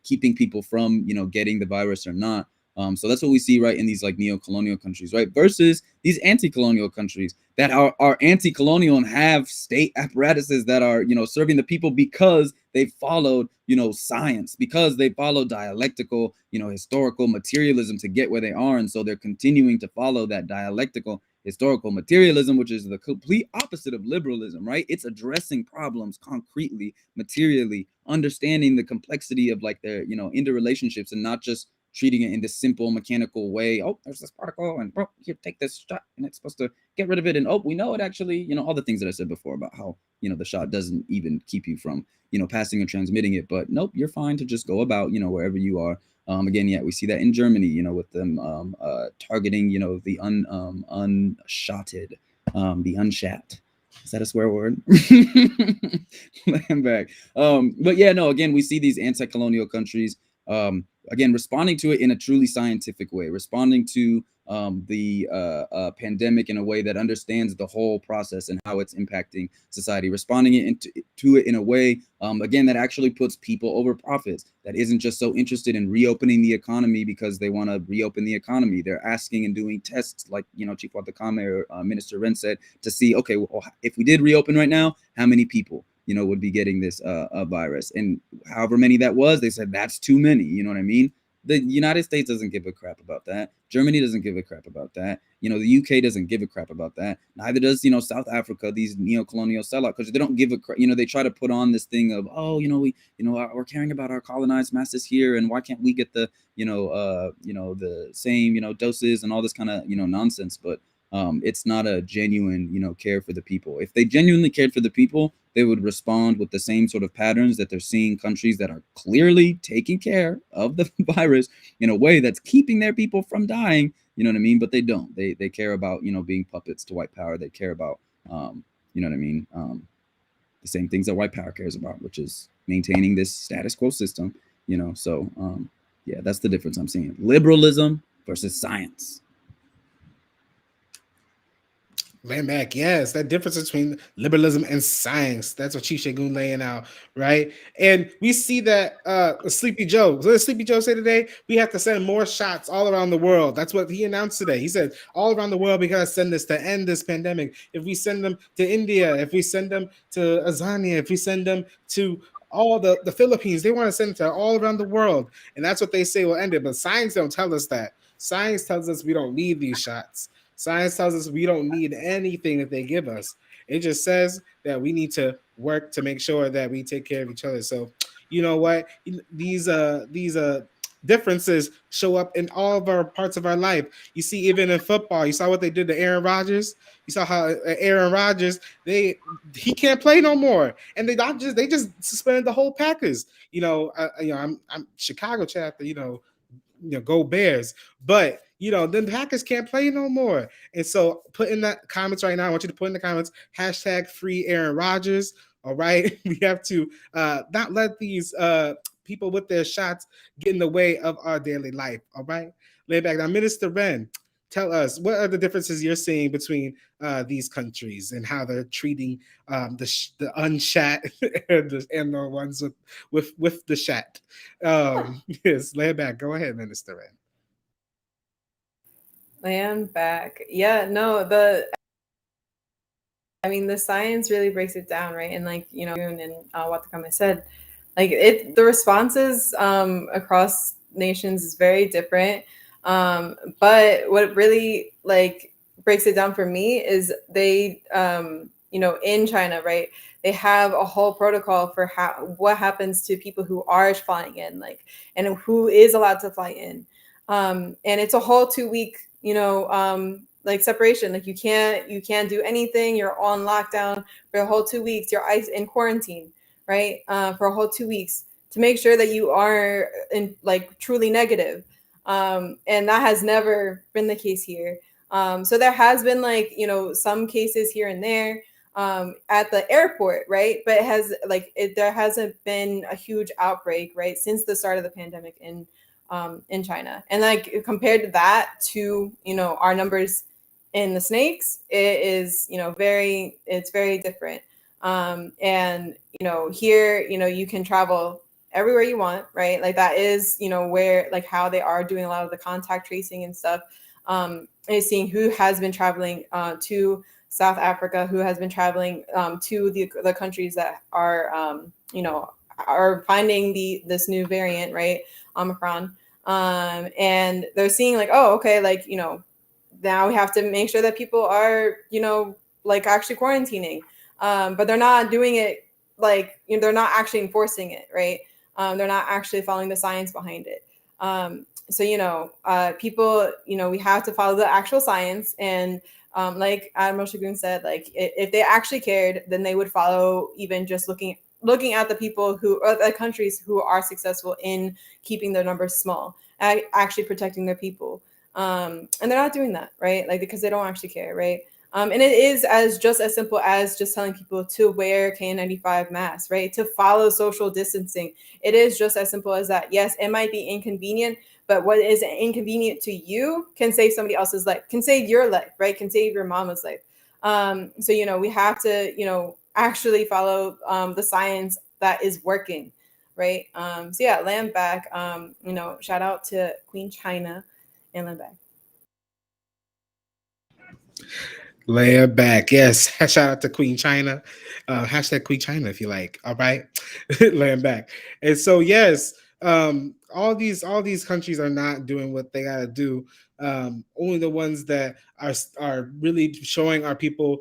keeping people from, you know, getting the virus or not. So that's what we see, right, in these like neo-colonial countries, right, versus these anti-colonial countries that are anti-colonial and have state apparatuses that are, you know, serving the people because they followed, you know, science, because they followed dialectical, you know, historical materialism to get where they are. And so they're continuing to follow that dialectical historical materialism, which is the complete opposite of liberalism, right? It's addressing problems concretely, materially, understanding the complexity of like their, you know, interrelationships, and not just treating it in this simple mechanical way. Oh, there's this particle, and oh, here, take this shot, and it's supposed to get rid of it. And oh, we know it actually, you know, all the things that I said before about how, you know, the shot doesn't even keep you from, you know, passing or transmitting it. But nope, you're fine to just go about, you know, wherever you are. Again, yeah, we see that in Germany, you know, with them targeting, you know, the unshotted, the unshat. Is that a swear word? Land back. But yeah, no, again, we see these anti-colonial countries, again, responding to it in a truly scientific way, responding to the pandemic in a way that understands the whole process and how it's impacting society, responding to it in a way, again, that actually puts people over profits, that isn't just so interested in reopening the economy because they want to reopen the economy. They're asking and doing tests, like, you know, Chief Watakame or Minister Ren said, to see, okay, well, if we did reopen right now, how many people, you know, would be getting this virus? And however many that was, they said that's too many. You know what I mean? The United States doesn't give a crap about that. Germany doesn't give a crap about that. The UK doesn't give a crap about that. Neither does, South Africa, these neo-colonial sellouts, because they don't give a crap. They try to put on this thing of, we're caring about our colonized masses here, and why can't we get the, the same, doses and all this kind of, nonsense. But it's not a genuine, care for the people. If they genuinely cared for the people, they would respond with the same sort of patterns that they're seeing countries that are clearly taking care of the virus in a way that's keeping their people from dying. You know what I mean? But they don't. They care about, being puppets to white power. They care about, you know what I mean? The same things that white power cares about, which is maintaining this status quo system, So, yeah, that's the difference I'm seeing. Liberalism versus science. Land back, yes, that difference between liberalism and science. That's what Chief Segun laying out, right? And we see that Sleepy Joe. What did Sleepy Joe say today? We have to send more shots all around the world. That's what he announced today. He said, all around the world, we gotta send this to end this pandemic. If we send them to India, if we send them to Azania, if we send them to all the Philippines, they want to send it to all around the world. And that's what they say will end it. But science don't tell us that. Science tells us we don't need these shots. Science tells us we don't need anything that they give us. It just says that we need to work to make sure that we take care of each other. So, you know what? These differences show up in all of our parts of our life. You see, even in football, you saw what they did to Aaron Rodgers. You saw how Aaron Rodgers, he can't play no more, and they just suspended the whole Packers. I'm Chicago chapter. Go Bears, but then the Packers can't play no more. And so put in the comments right now. I want you to put in the comments #free Aaron Rodgers. All right. We have to not let these people with their shots get in the way of our daily life. All right. Lay back. Now, Minister Ren, tell us, what are the differences you're seeing between these countries and how they're treating the unshat and the ones with the shat? Yes, lay it back. Go ahead, Minister Ren. Land back. Yeah, no, the science really breaks it down, right? And and what the comment said, the responses across nations is very different. But what really breaks it down for me is they in China, right? They have a whole protocol for what happens to people who are flying in, and who is allowed to fly in. And it's a whole 2-week separation. You can't do anything. You're on lockdown for a whole 2 weeks. You're in quarantine, right? For a whole 2 weeks to make sure that you are truly negative. And that has never been the case here. So there has been some cases here and there at the airport, right? But there hasn't been a huge outbreak, right, since the start of the pandemic in China. And compared to that to our numbers in the snakes, it is it's very different. And here you can travel everywhere you want, right? That is where how they are doing a lot of the contact tracing and stuff, is seeing who has been traveling to South Africa, who has been traveling to the countries that are are finding this new variant, right, Omicron. And they're seeing oh, okay, now we have to make sure that people are actually quarantining, but they're not doing it they're not actually enforcing it, right? They're not actually following the science behind it. So people, we have to follow the actual science. And like Admiral Segun said, if they actually cared, then they would follow even just looking at the people the countries who are successful in keeping their numbers small, actually protecting their people. And they're not doing that, right? Because they don't actually care, right? And it is just as simple as just telling people to wear KN95 masks, right? To follow social distancing. It is just as simple as that. Yes, it might be inconvenient, but what is inconvenient to you can save somebody else's life, can save your life, right? Can save your mama's life. So, we have to, actually follow the science that is working, right? So yeah, land back, shout out to Queen China and land back. Lay it back. Yes. Shout out to Queen China. #Queen China if you like. All right. Lay it back. And so, yes, all these countries are not doing what they gotta do. Only the ones that are really showing our people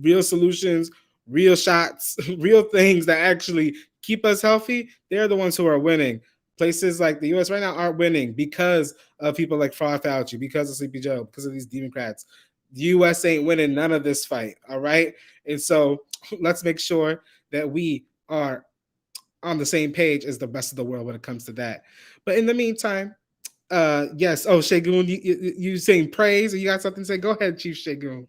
real solutions, real shots, real things that actually keep us healthy, they're the ones who are winning. Places like the US right now aren't winning because of people like Fraud Fauci, because of Sleepy Joe, because of these Democrats. The US ain't winning none of this fight. All right. And so let's make sure that we are on the same page as the rest of the world when it comes to that. But in the meantime, yes. Oh, Shagun, you saying praise, or you got something to say? Go ahead, Chief Shagun.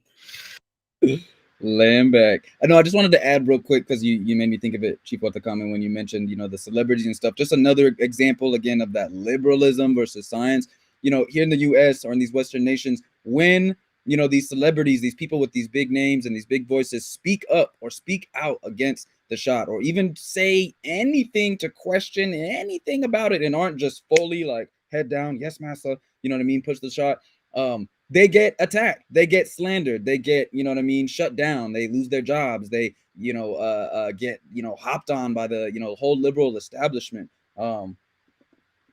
Laying back. I know. I just wanted to add real quick because you made me think of it, Chief Watakamai, when you mentioned the celebrities and stuff. Just another example again of that liberalism versus science. Here in the U.S. or in these Western nations, when these celebrities, these people with these big names and these big voices speak up or speak out against the shot, or even say anything to question anything about it, and aren't just fully like head down, yes, master, push the shot. They get attacked, they get slandered, they get, shut down, they lose their jobs, they, get, hopped on by the, whole liberal establishment.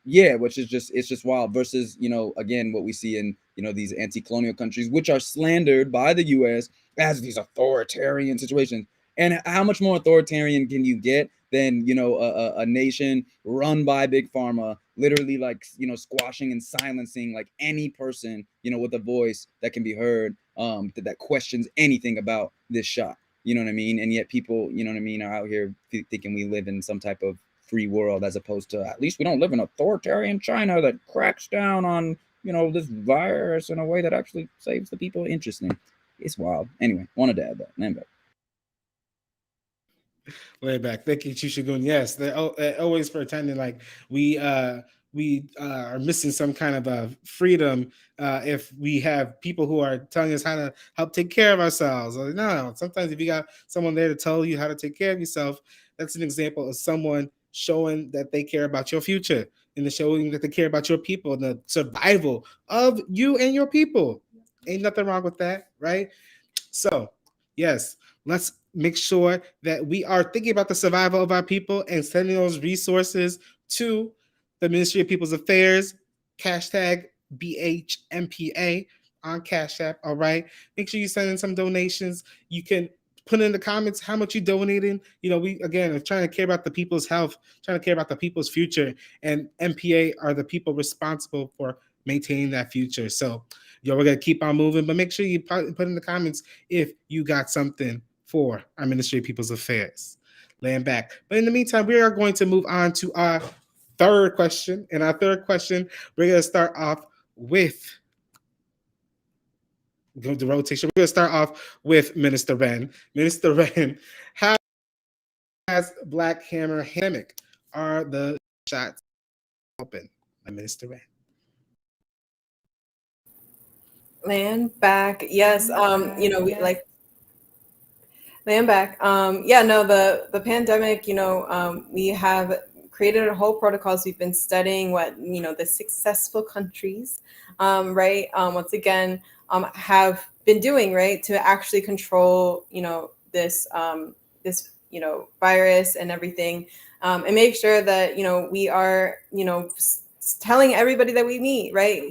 Which is it's just wild versus, again, what we see in, these anti-colonial countries, which are slandered by the US as these authoritarian situations. And how much more authoritarian can you get than, a nation run by big pharma, literally like, squashing and silencing like any person, with a voice that can be heard, that questions anything about this shot, you know what I mean? And yet people, are out here thinking we live in some type of free world, as opposed to, at least we don't live in authoritarian China that cracks down on, this virus in a way that actually saves the people. Interesting. It's wild. Anyway, wanted to add that. Man, back. Way back. Thank you, Chishagun. Yes, they're always pretending like we are missing some kind of freedom if we have people who are telling us how to help take care of ourselves. No, sometimes if you got someone there to tell you how to take care of yourself, that's an example of someone showing that they care about your future, and the showing that they care about your people and the survival of you and your people. Ain't nothing wrong with that, right? So, yes, let's make sure that we are thinking about the survival of our people and sending those resources to the Ministry of People's Affairs, hashtag BHMPA on Cash App. All right. Make sure you send in some donations. You can put in the comments how much you're donating. We again are trying to care about the people's health, trying to care about the people's future, and MPA are the people responsible for maintaining that future. So, we're gonna keep on moving, but make sure you put in the comments if you got something for our Ministry of People's Affairs. Laying back. But in the meantime, we are going to move on to our third question. And our third question, we're gonna start off with the rotation. We're gonna start off with Minister Wren. Minister Wren, how has Black Hammer Hammock are the shots open by Minister Wren? Land back, yes. We like land back. The pandemic. We have created a whole protocols. We've been studying what the successful countries, right? Once again, have been doing, right, to actually control this virus and everything, and make sure that we are telling everybody that we meet, right,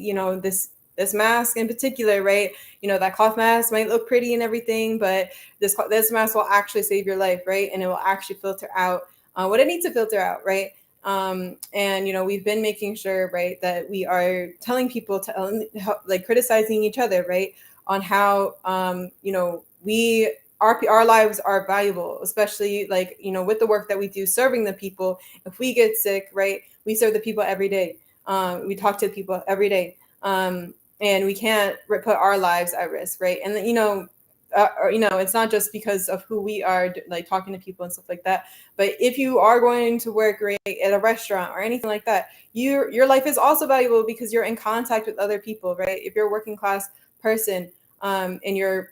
this mask in particular, right? That cloth mask might look pretty and everything, but this mask will actually save your life, right? And it will actually filter out what it needs to filter out, right? And we've been making sure, right, that we are telling people to like criticizing each other, right, on how our lives are valuable, especially like with the work that we do serving the people. If we get sick, right, we serve the people every day. We talk to the people every day. And we can't put our lives at risk, right? And it's not just because of who we are, like talking to people and stuff like that. But if you are going to work, right, at a restaurant or anything like that, your life is also valuable because you're in contact with other people, right? If you're a working class person and you're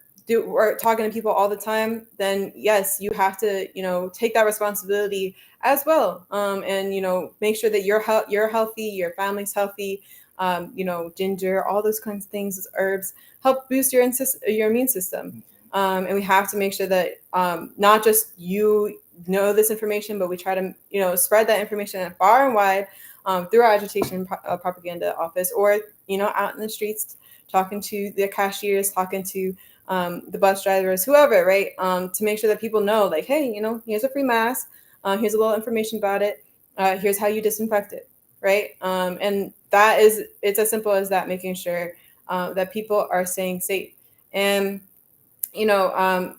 talking to people all the time, then yes, you have to take that responsibility as well, and make sure that you're healthy, your family's healthy. Ginger, all those kinds of things, herbs help boost your immune system. And we have to make sure that not just this information, but we try to, spread that information far and wide through our agitation propaganda office, or, you know, out in the streets, talking to the cashiers, talking to the bus drivers, whoever, right? To make sure that people know, like, hey, you know, here's a free mask. Here's a little information about it. Here's how you disinfect it, right? And that is, it's as simple as that, making sure that people are staying safe. And, you know,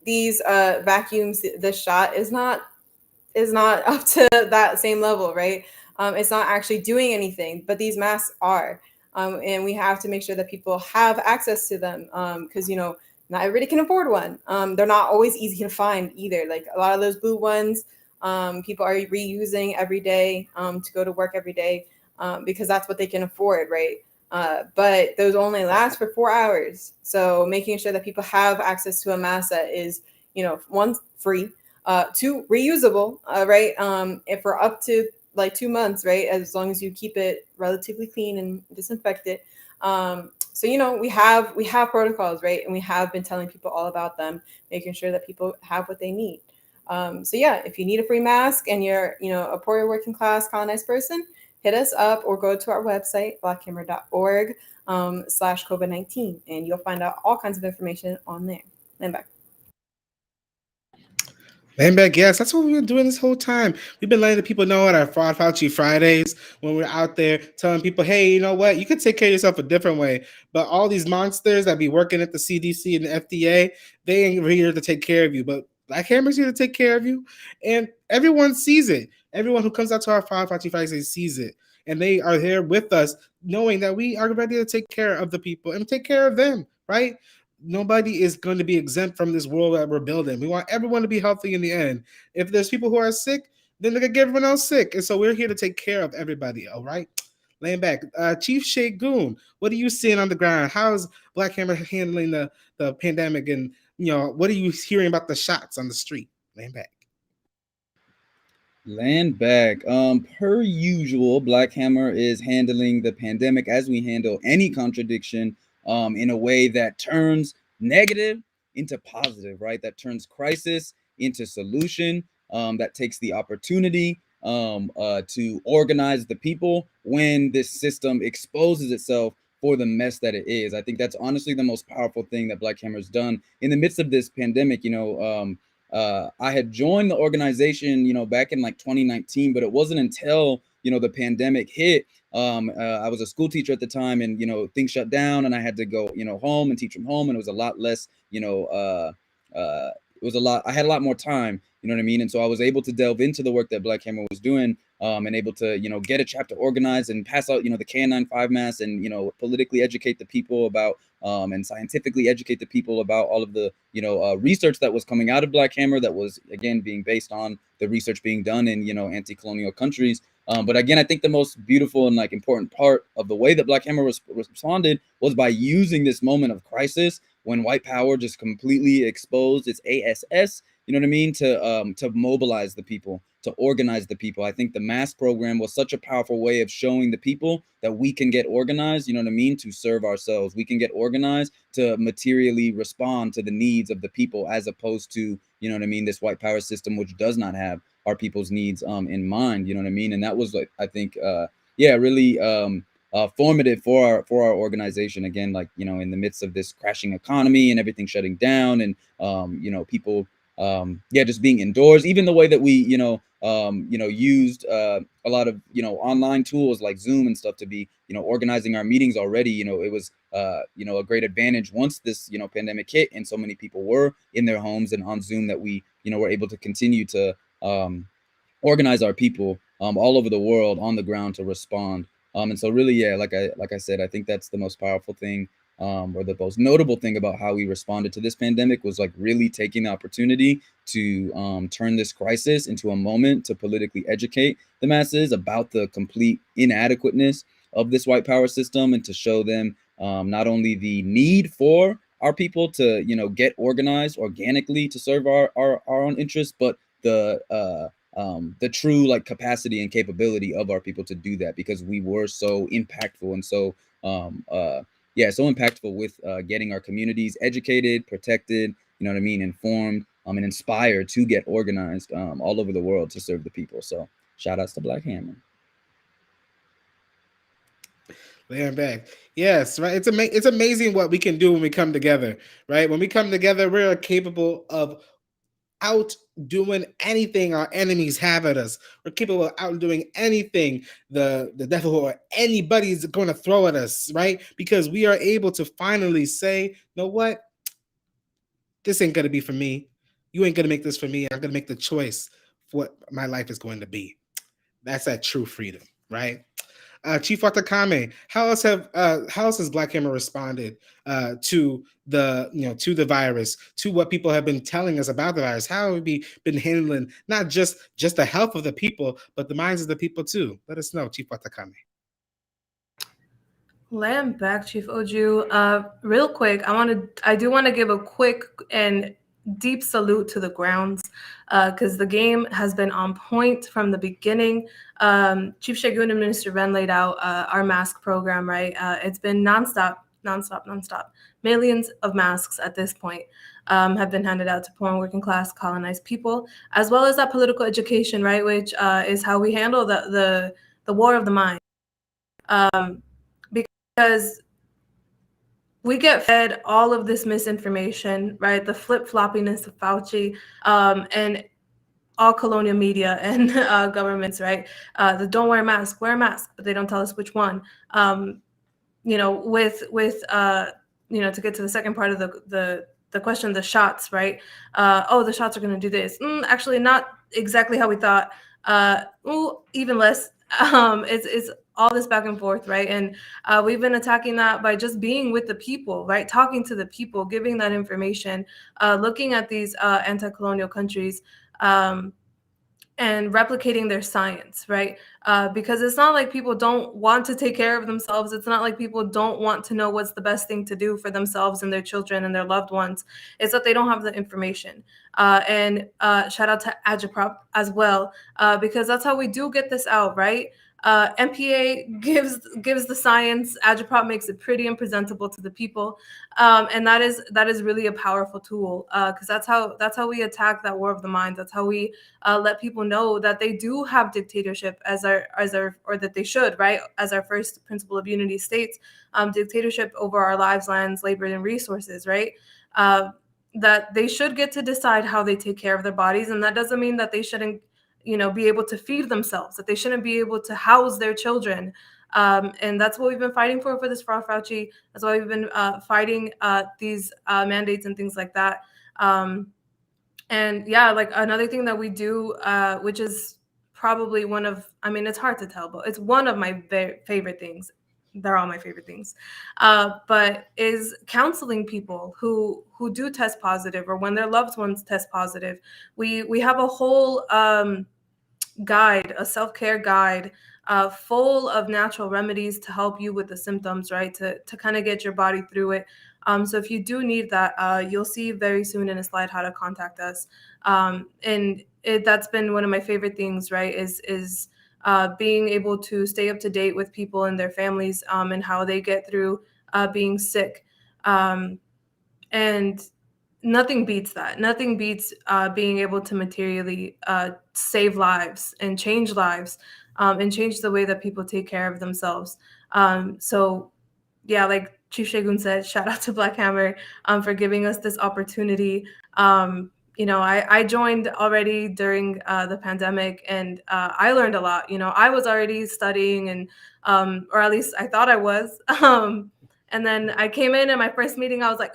these vacuums, the shot is not up to that same level, right? It's not actually doing anything, but these masks are. And we have to make sure that people have access to them, because, you know, not everybody can afford one. They're not always easy to find either. Like a lot of those blue ones, people are reusing every day to go to work every day, because that's what they can afford, right? But those only last for 4 hours. So making sure that people have access to a mask that is, you know, one, free, two, reusable, right? If for up to like 2 months, right? As long as you keep it relatively clean and disinfect it. So, you know, we have protocols, right? And we have been telling people all about them, making sure that people have what they need. So yeah, if you need a free mask and you're, you know, a poor working class colonized person, hit us up or go to our website, blackhammer.org /COVID-19, and you'll find out all kinds of information on there. And back. Lambeck, yes, that's what we've been doing this whole time. We've been letting the people know at our Fraud Fauci Fridays when we're out there telling people, hey, you know what? You can take care of yourself a different way. But all these monsters that be working at the CDC and the FDA, they ain't here to take care of you. But Black Hammer's here to take care of you. And everyone sees it. Everyone who comes out to our Fraud Fauci Fridays sees it. And they are here with us, knowing that we are ready to take care of the people and take care of them, right? Nobody is going to be exempt from this world that we're building. We want everyone to be healthy in the end. If there's people who are sick, then they're going to get everyone else sick. And so we're here to take care of everybody, all right? Laying back. Chief Shagun, what are you seeing on the ground? How is Black Hammer handling the pandemic? And, you know, what are you hearing about the shots on the street? Laying back. Land back. Per usual, Black Hammer is handling the pandemic as we handle any contradiction, in a way that turns negative into positive, right? That turns crisis into solution, that takes the opportunity to organize the people when this system exposes itself for the mess that it is. I think that's honestly the most powerful thing that Black Hammer's done in the midst of this pandemic. You know, I had joined the organization, you know, back in like 2019, but it wasn't until, you know, the pandemic hit. I was a school teacher at the time, and, you know, things shut down and I had to go, you know, home and teach from home. And it was a lot less, you know, I had a lot more time, you know what I mean? And so I was able to delve into the work that Black Hammer was doing, and able to, you know, get a chapter organized and pass out, you know, the K95 mask, and, you know, politically educate the people about, and scientifically educate the people about all of the, you know, research that was coming out of Black Hammer that was, again, being based on the research being done in, you know, anti-colonial countries. But again, I think the most beautiful and like important part of the way that Black Hammer responded was by using this moment of crisis when white power just completely exposed its ASS, you know what I mean, to mobilize the people, to organize the people. I think the mask program was such a powerful way of showing the people that we can get organized, you know what I mean, to serve ourselves. We can get organized to materially respond to the needs of the people, as opposed to, you know what I mean, this white power system, which does not have our people's needs in mind, you know what I mean? And that was, like, I think, really formative for our organization. Again, like, you know, in the midst of this crashing economy and everything shutting down, and you know, people just being indoors, even the way that we, you know, used a lot of, you know, online tools like Zoom and stuff to be, you know, organizing our meetings already. You know, it was you know, a great advantage once this, you know, pandemic hit and so many people were in their homes and on Zoom, that we, you know, were able to continue to organize our people all over the world on the ground to respond. And so really, yeah, like I said, I think that's the most powerful thing, or the most notable thing about how we responded to this pandemic, was like really taking the opportunity to turn this crisis into a moment to politically educate the masses about the complete inadequateness of this white power system, and to show them not only the need for our people to, you know, get organized organically to serve our own interests, but the true like capacity and capability of our people to do that, because we were so impactful and so so impactful with getting our communities educated, protected, you know what I mean, informed, and inspired to get organized all over the world to serve the people. So shout outs to Black Hammer. Laying back. Yes, right. It's amazing what we can do when we come together, right? When we come together, we're capable of outdoing anything our enemies have at us. We're capable of outdoing anything the devil or anybody's going to throw at us, right? Because we are able to finally say, you know what? This ain't going to be for me. You ain't going to make this for me. I'm going to make the choice for what my life is going to be. That's that true freedom, right? Chief Watakame, how else has Black Hammer responded to the virus, to what people have been telling us about the virus? How have we been handling not just the health of the people, but the minds of the people too? Let us know, Chief Watakame. Land back, Chief Oju. Real quick, I do want to give a quick and deep salute to the grounds, because the game has been on point from the beginning. Chief Shegun and Minister Ren laid out our mask program, right? It's been nonstop. Millions of masks at this point have been handed out to poor and working class colonized people, as well as that political education, right? Which is how we handle the war of the mind. Because we get fed all of this misinformation, right? The flip-floppiness of Fauci, and all colonial media and governments, right? The don't wear a mask, but they don't tell us which one. To get to the second part of the question, the shots, right? The shots are going to do this. Actually, not exactly how we thought. Even less. It's all this back and forth, right? And we've been attacking that by just being with the people, right? Talking to the people, giving that information, looking at these anti-colonial countries, and replicating their science, right? Because it's not like people don't want to take care of themselves. It's not like people don't want to know what's the best thing to do for themselves and their children and their loved ones. It's that they don't have the information. And shout out to Agitprop as well, because that's how we do get this out, right? MPA gives the science. Agitprop makes it pretty and presentable to the people, and that is really a powerful tool, because that's how we attack that war of the mind. That's how we let people know that they do have dictatorship as our or that they should, right, as our first principle of unity states, dictatorship over our lives, lands, labor, and resources, right? That they should get to decide how they take care of their bodies, and that doesn't mean that they shouldn't be able to feed themselves, that they shouldn't be able to house their children. And that's what we've been fighting for this Fauci. That's why we've been fighting these mandates and things like that. And yeah, like another thing that we do, which is probably it's hard to tell, but it's one of my favorite things. They're all my favorite things, but is counseling people who do test positive, or when their loved ones test positive. We have a whole guide, a self-care guide, full of natural remedies to help you with the symptoms, right? To kind of get your body through it. So if you do need that, you'll see very soon in a slide how to contact us. And that's been one of my favorite things, right? Is being able to stay up to date with people and their families, and how they get through being sick. And nothing beats that. Nothing beats being able to materially save lives and change lives, and change the way that people take care of themselves. So yeah, like Chief Shegun said, shout out to Black Hammer for giving us this opportunity. I joined already during the pandemic, and I learned a lot. I was already studying, and or at least I thought I was. And then I came in my first meeting, I was like,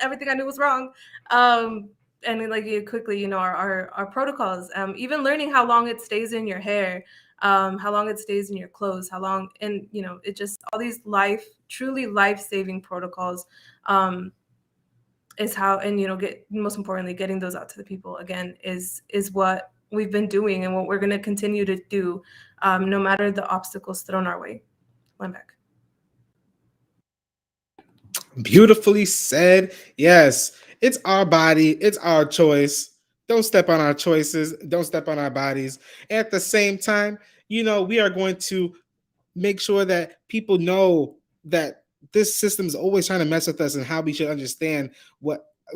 everything I knew was wrong. And then, like, quickly, our protocols, even learning how long it stays in your hair, how long it stays in your clothes, how long, and it just, all these truly life-saving protocols, is how, and most importantly, getting those out to the people again is what we've been doing and what we're going to continue to do, no matter the obstacles thrown our way. Lembeck. Beautifully said. Yes, it's our body, it's our choice. Don't step on our choices, don't step on our bodies. At the same time, we are going to make sure that people know that this system is always trying to mess with us, and how we should understand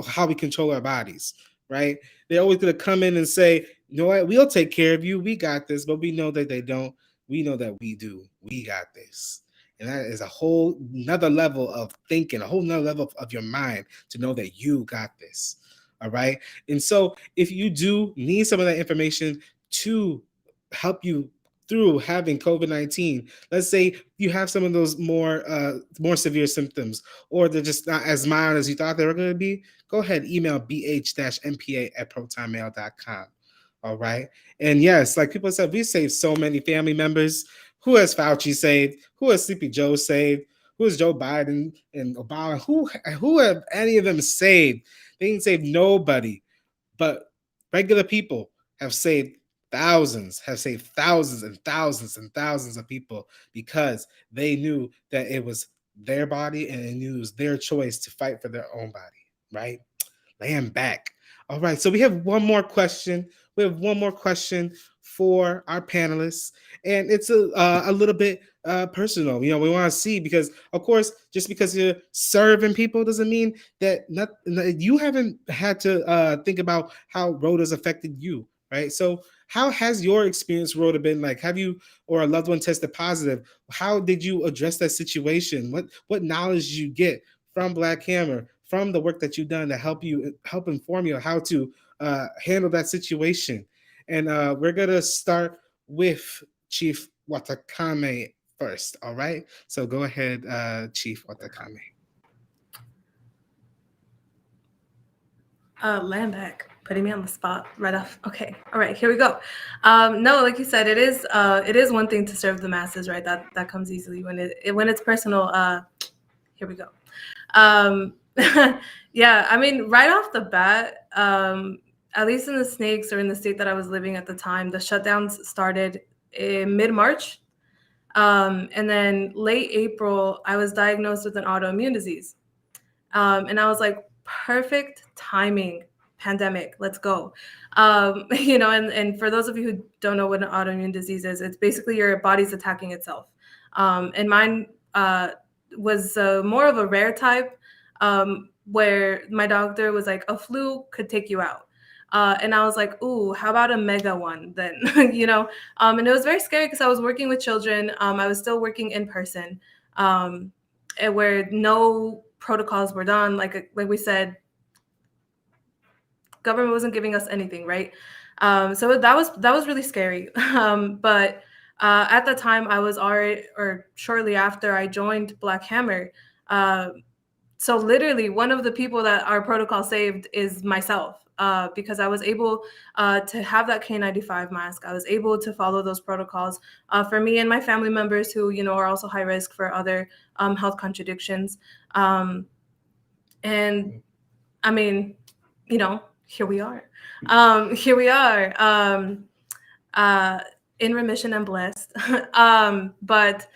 how we control our bodies, right? They're always going to come in and say, you know what, we'll take care of you, we got this, but we know that they don't. we know that we do. We got this. And that is a whole another level of thinking, a whole nother level of your mind to know that you got this. All right. And so if you do need some of that information to help you through having COVID-19, let's say you have some of those more severe symptoms, or they're just not as mild as you thought they were going to be, go ahead, email bh-mpa@protonmail.com. All right. And yes, like people said, we saved so many family members. Who has Fauci saved? Who has Sleepy Joe saved? Who has Joe Biden and Obama? Who have any of them saved? They didn't save nobody. But regular people have saved thousands and thousands and thousands of people because they knew that it was their body and they knew it was their choice to fight for their own body, right? Laying back. All right, so we have one more question. We have one more question for our panelists, and it's a little bit personal. You know, we want to see, because of course, just because you're serving people doesn't mean that you haven't had to think about how Rhoda's affected you, right? So how has your experience, Rhoda, been like? Have you or a loved one tested positive? How did you address that situation? What knowledge did you get from Black Hammer, from the work that you've done to help inform you how to handle that situation? And we're gonna start with Chief Watakame first. All right. So go ahead, Chief Watakame. Land back, putting me on the spot right off. Okay, all right, here we go. No, like you said, it is one thing to serve the masses, right? That comes easily when it's personal. Here we go. Yeah, I mean, right off the bat, at least in the Snakes, or in the state that I was living at the time, the shutdowns started in mid-March. And then late April, I was diagnosed with an autoimmune disease. And I was like, perfect timing, pandemic, let's go. You know, and for those of you who don't know what an autoimmune disease is, it's basically your body's attacking itself. And mine was more of a rare type, where my doctor was like, a flu could take you out. And I was like, ooh, how about a mega one then? You know, and it was very scary because I was working with children. I was still working in person, and where no protocols were done. Like we said, government wasn't giving us anything, right? So that was really scary. But at the time, I was already, or shortly after, I joined Black Hammer. So literally, one of the people that our protocol saved is myself. Because I was able to have that K95 mask. I was able to follow those protocols for me and my family members who, you know, are also high risk for other health contradictions. And I mean, you know, here we are. In remission and blessed. But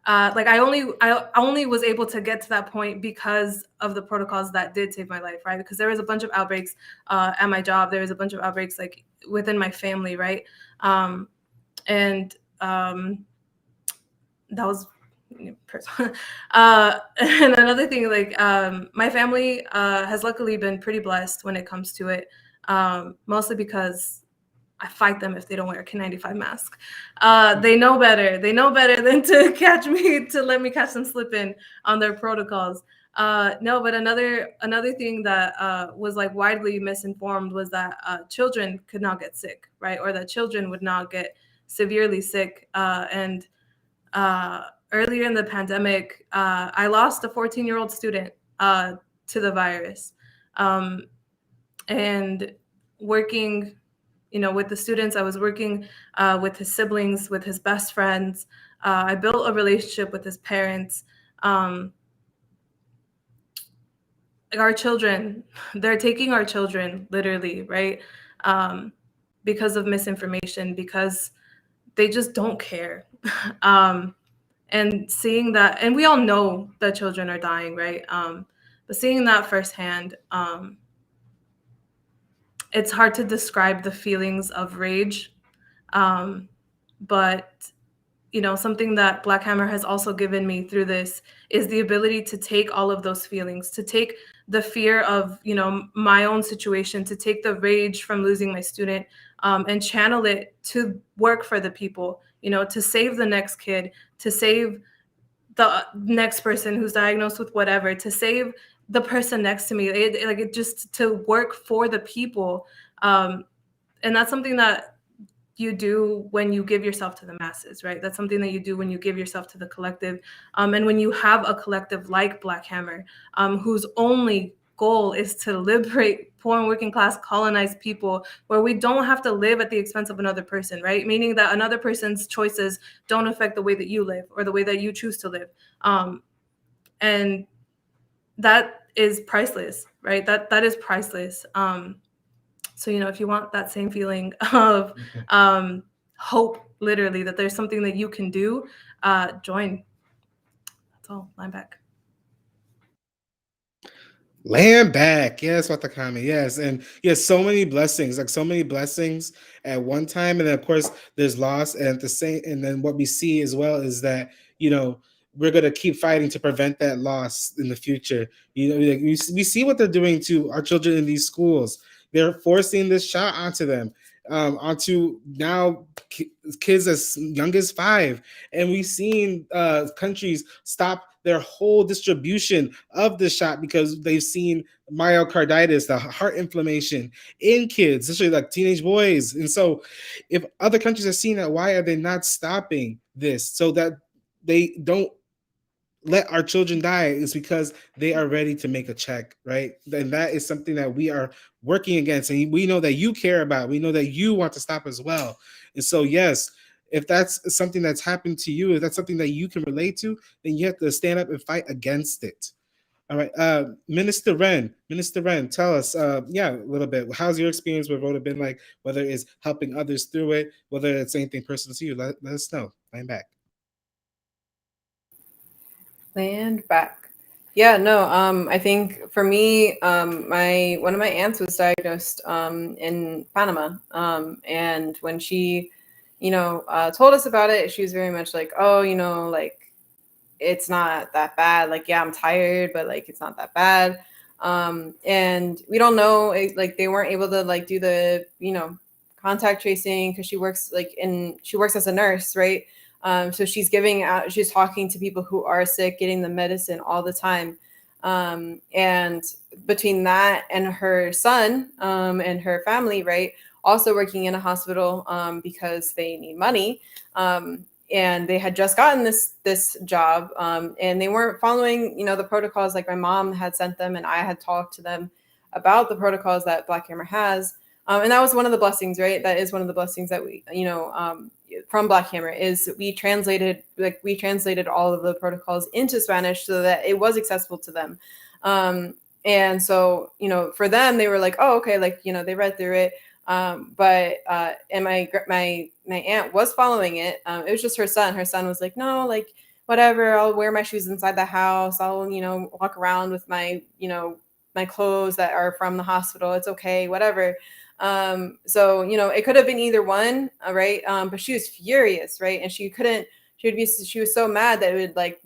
like I only was able to get to that point because of the protocols that did save my life, right? Because there was a bunch of outbreaks at my job. There was a bunch of outbreaks like within my family, right? And that was personal. And another thing, like my family has luckily been pretty blessed when it comes to it, mostly because I fight them if they don't wear a K95 mask. They know better. They know better than to let me catch them slipping on their protocols. No, but another thing that was like widely misinformed was that children could not get sick, right? Or that children would not get severely sick. And earlier in the pandemic, I lost a 14-year-old student to the virus. And working, you know, with the students, I was working with his siblings, with his best friends. I built a relationship with his parents. Our children, they're taking our children literally, right? Because of misinformation, because they just don't care. And seeing that, and we all know that children are dying, right? But seeing that firsthand, it's hard to describe the feelings of rage. But, you know, something that Black Hammer has also given me through this is the ability to take all of those feelings, to take the fear of, you know, my own situation, to take the rage from losing my student, and channel it to work for the people, to save the next kid, to save the next person who's diagnosed with whatever, to save the person next to me, it just to work for the people. And that's something that you do when you give yourself to the masses, right? That's something that you do when you give yourself to the collective. And when you have a collective like Black Hammer, whose only goal is to liberate poor and working class colonized people, where we don't have to live at the expense of another person, right? Meaning that another person's choices don't affect the way that you live or the way that you choose to live. And that is priceless, right? That is priceless. So, if you want that same feeling of hope, literally, that there's something that you can do, join. That's all. Line back. Land back. Yes, Watakami. Yes. And yes, so many blessings, at one time. And then, of course, there's loss. And at the same, and then what we see as well is that, we're going to keep fighting to prevent that loss in the future. We see what they're doing to our children in these schools. They're forcing this shot onto them, onto now kids as young as 5. And we've seen countries stop their whole distribution of the shot because they've seen myocarditis, the heart inflammation in kids, especially like teenage boys. And so if other countries are seeing that, why are they not stopping this so that they don't let our children die? Is because they are ready to make a check, right? And that is something that we are working against. And we know that you care about, we know that you want to stop as well. And so, yes, if that's something that's happened to you, if that's something that you can relate to, then you have to stand up and fight against it. All right. Minister Ren, tell us, a little bit. How's your experience with Rhoda been like, whether it's helping others through it, whether it's anything personal to you? Let us know. Line back. Land back. Yeah, no, I think for me, one of my aunts was diagnosed in Panama. And when she, told us about it, she was very much like, oh, like, it's not that bad. Like, yeah, I'm tired, but like, it's not that bad. And we don't know, like, they weren't able to like do the, contact tracing because she works as a nurse, right? So she's talking to people who are sick, getting the medicine all the time. And between that and her son and her family, right, also working in a hospital because they need money. And they had just gotten this job and they weren't following, the protocols like my mom had sent them, and I had talked to them about the protocols that Black Hammer has. And that was one of the blessings, right? That is one of the blessings that we, from Black Hammer is we translated all of the protocols into Spanish so that it was accessible to them. And so, for them, they were like, oh, okay. Like, they read through it. And my aunt was following it. It was just her son. Her son was like, no, like, whatever, I'll wear my shoes inside the house. I'll, walk around with my, my clothes that are from the hospital. It's okay, whatever. So, it could have been either one, right? But she was furious, right? And she was so mad that it would like,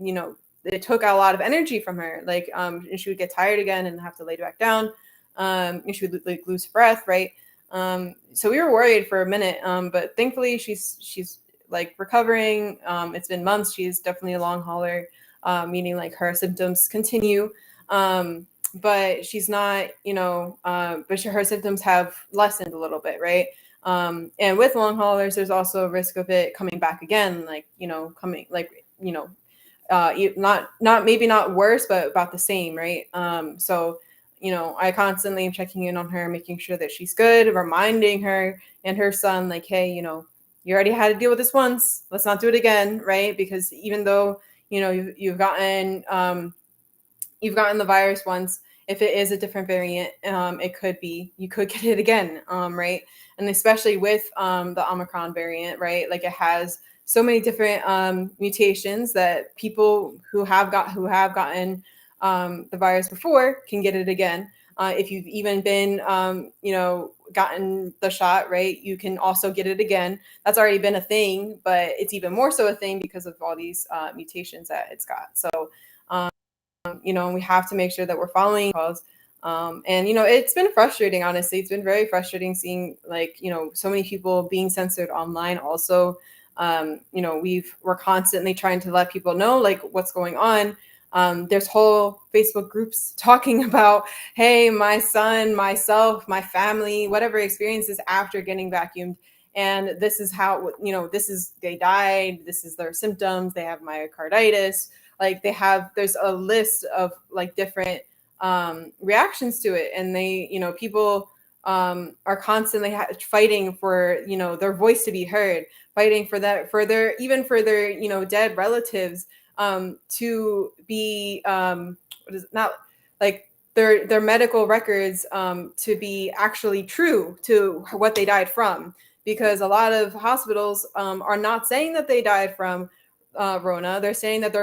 it took a lot of energy from her. Like, and she would get tired again and have to lay back down. And she would like lose breath, right? So we were worried for a minute, but thankfully she's like recovering. It's been months. She's definitely a long hauler, meaning like her symptoms continue. But she's not, her symptoms have lessened a little bit, right? And with long haulers, there's also a risk of it coming back again, like, maybe not worse, but about the same, right? So, I constantly am checking in on her, making sure that she's good, reminding her and her son, like, hey, you already had to deal with this once. Let's not do it again, right? Because even though, you've gotten the virus once, if it is a different variant, you could get it again, right? And especially with the Omicron variant, right? Like it has so many different mutations that people who have gotten the virus before can get it again. If you've even been, gotten the shot, right, you can also get it again. That's already been a thing, but it's even more so a thing because of all these mutations that it's got. So, and we have to make sure that we're following calls. And, it's been frustrating, honestly. It's been very frustrating seeing, like, so many people being censored online also. You know, we're constantly trying to let people know like what's going on. There's whole Facebook groups talking about, hey, my son, myself, my family, whatever experiences after getting vacuumed. And this is how, you know, they died. This is their symptoms. They have myocarditis. Like there's a list of like different reactions to it. And you know, people are constantly fighting for, you know, their voice to be heard, fighting for their, you know, dead relatives to be what is it, not like their medical records to be actually true to what they died from, because a lot of hospitals are not saying that they died from Rona. They're saying that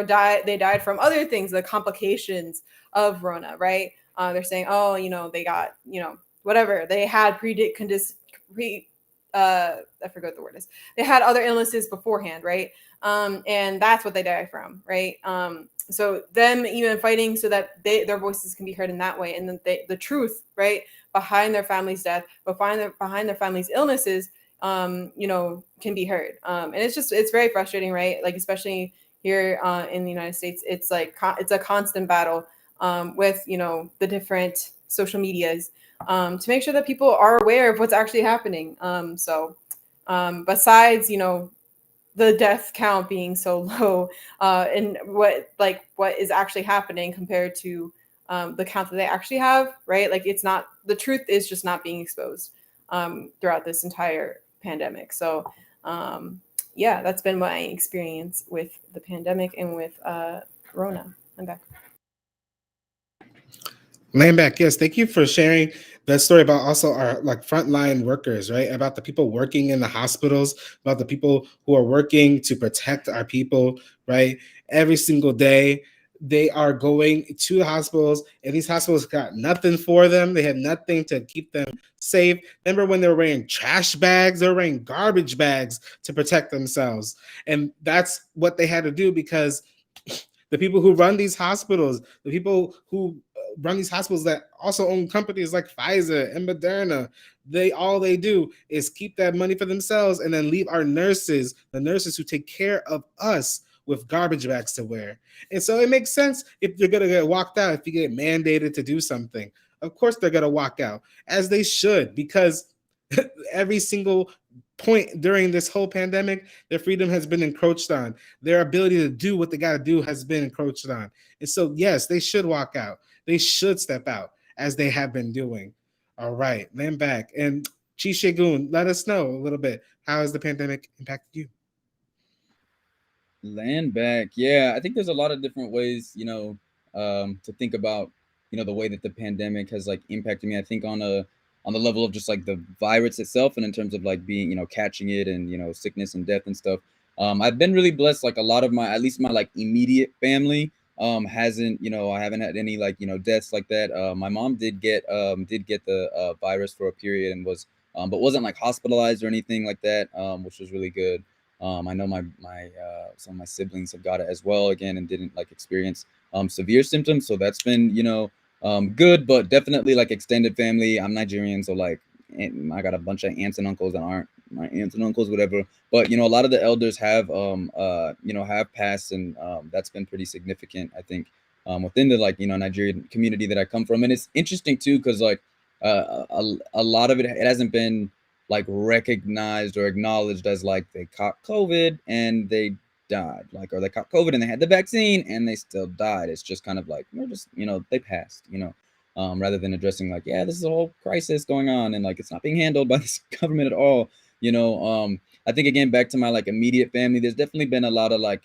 they died from other things, the complications of Rona, right? They're saying, oh, you know, they got, you know, whatever they had I forget what the word is. They had other illnesses beforehand, right? And that's what they died from, right? So them even fighting so that their voices can be heard in that way, and then the truth, right, behind their family's death, behind their family's illnesses, you know, can be heard. And it's very frustrating, right? Like especially here in the United States, it's like it's a constant battle with, you know, the different social medias to make sure that people are aware of what's actually happening. Besides, you know, the death count being so low and what is actually happening compared to the count that they actually have, right? Like the truth is just not being exposed throughout this entire pandemic. So yeah, that's been my experience with the pandemic and with Corona. I'm back. Landback, yes, thank you for sharing that story about also our like frontline workers, right? About the people working in the hospitals, about the people who are working to protect our people, right? Every single day, they are going to the hospitals, and these hospitals got nothing for them. They had nothing to keep them safe. Remember when they were wearing trash bags? They were wearing garbage bags to protect themselves. And that's what they had to do because the people who run these hospitals, the people who run these hospitals that also own companies like Pfizer and Moderna, all they do is keep that money for themselves and then leave our nurses, the nurses who take care of us, with garbage bags to wear. And so it makes sense if you're gonna get walked out, if you get mandated to do something. Of course they're gonna walk out, as they should, because every single point during this whole pandemic, their freedom has been encroached on. Their ability to do what they got to do has been encroached on. And so, yes, they should walk out. They should step out as they have been doing. All right, land back. And Chief Shegun, let us know a little bit. How has the pandemic impacted you? Land back. Yeah, I think there's a lot of different ways, you know, to think about, you know, the way that the pandemic has like impacted me. I think on the level of just like the virus itself, and in terms of like being, you know, catching it and, you know, sickness and death and stuff. I've been really blessed. Like a lot of at least my like immediate family hasn't, you know, I haven't had any like, you know, deaths like that. My mom did get the virus for a period and was but wasn't like hospitalized or anything like that, which was really good. I know my some of my siblings have got it as well again and didn't like experience severe symptoms, so that's been, you know, good, but definitely like extended family. I'm Nigerian, so like I got a bunch of aunts and uncles that aren't my aunts and uncles, whatever. But you know, a lot of the elders have you know, have passed, and that's been pretty significant, I think, within the like, you know, Nigerian community that I come from. And it's interesting too, because like a lot of it hasn't been like recognized or acknowledged as like they caught COVID and they died, like, or they caught COVID and they had the vaccine and they still died. It's just kind of like, they're just, you know, they passed, you know, rather than addressing like, yeah, this is a whole crisis going on and like it's not being handled by this government at all, you know. I think again, back to my like immediate family, there's definitely been a lot of like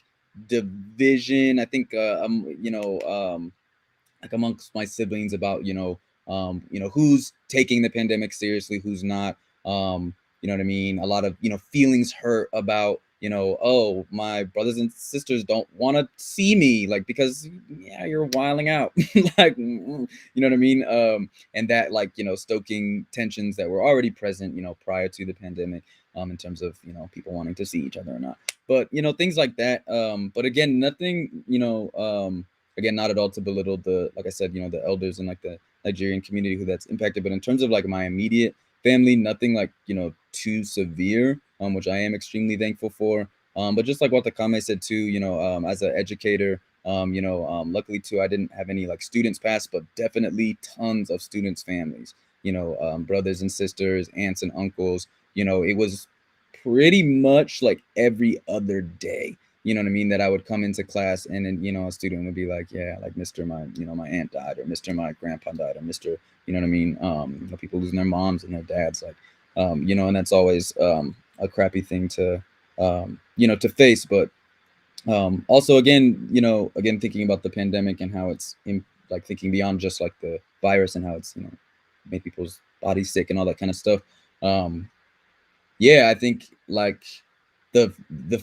division, I think, you know, like amongst my siblings about, you know, who's taking the pandemic seriously, who's not. You know what I mean? A lot of, you know, feelings hurt about, you know, oh, my brothers and sisters don't want to see me, like, because yeah, you're wilding out, like, you know what I mean? And that, like, you know, stoking tensions that were already present, you know, prior to the pandemic, in terms of, you know, people wanting to see each other or not. But, you know, things like that. But again, nothing, you know, again, not at all to belittle the, like I said, you know, the elders and like the Nigerian community who that's impacted. But in terms of like my immediate family, nothing like, you know, too severe, which I am extremely thankful for. But just like what the Kame said too, as an educator, luckily too, I didn't have any like students pass, but definitely tons of students' families, brothers and sisters, aunts and uncles. It was pretty much like every other day, you know what I mean, that I would come into class and then, a student would be like, yeah, like Mr. My aunt died, or Mr. My grandpa died, or Mr. You know what I mean? People losing their moms and their dads, like, and that's always a crappy thing to, to face. But also, again, thinking about the pandemic and how it's like thinking beyond just like the virus and how it's, made people's bodies sick and all that kind of stuff. Yeah, I think like the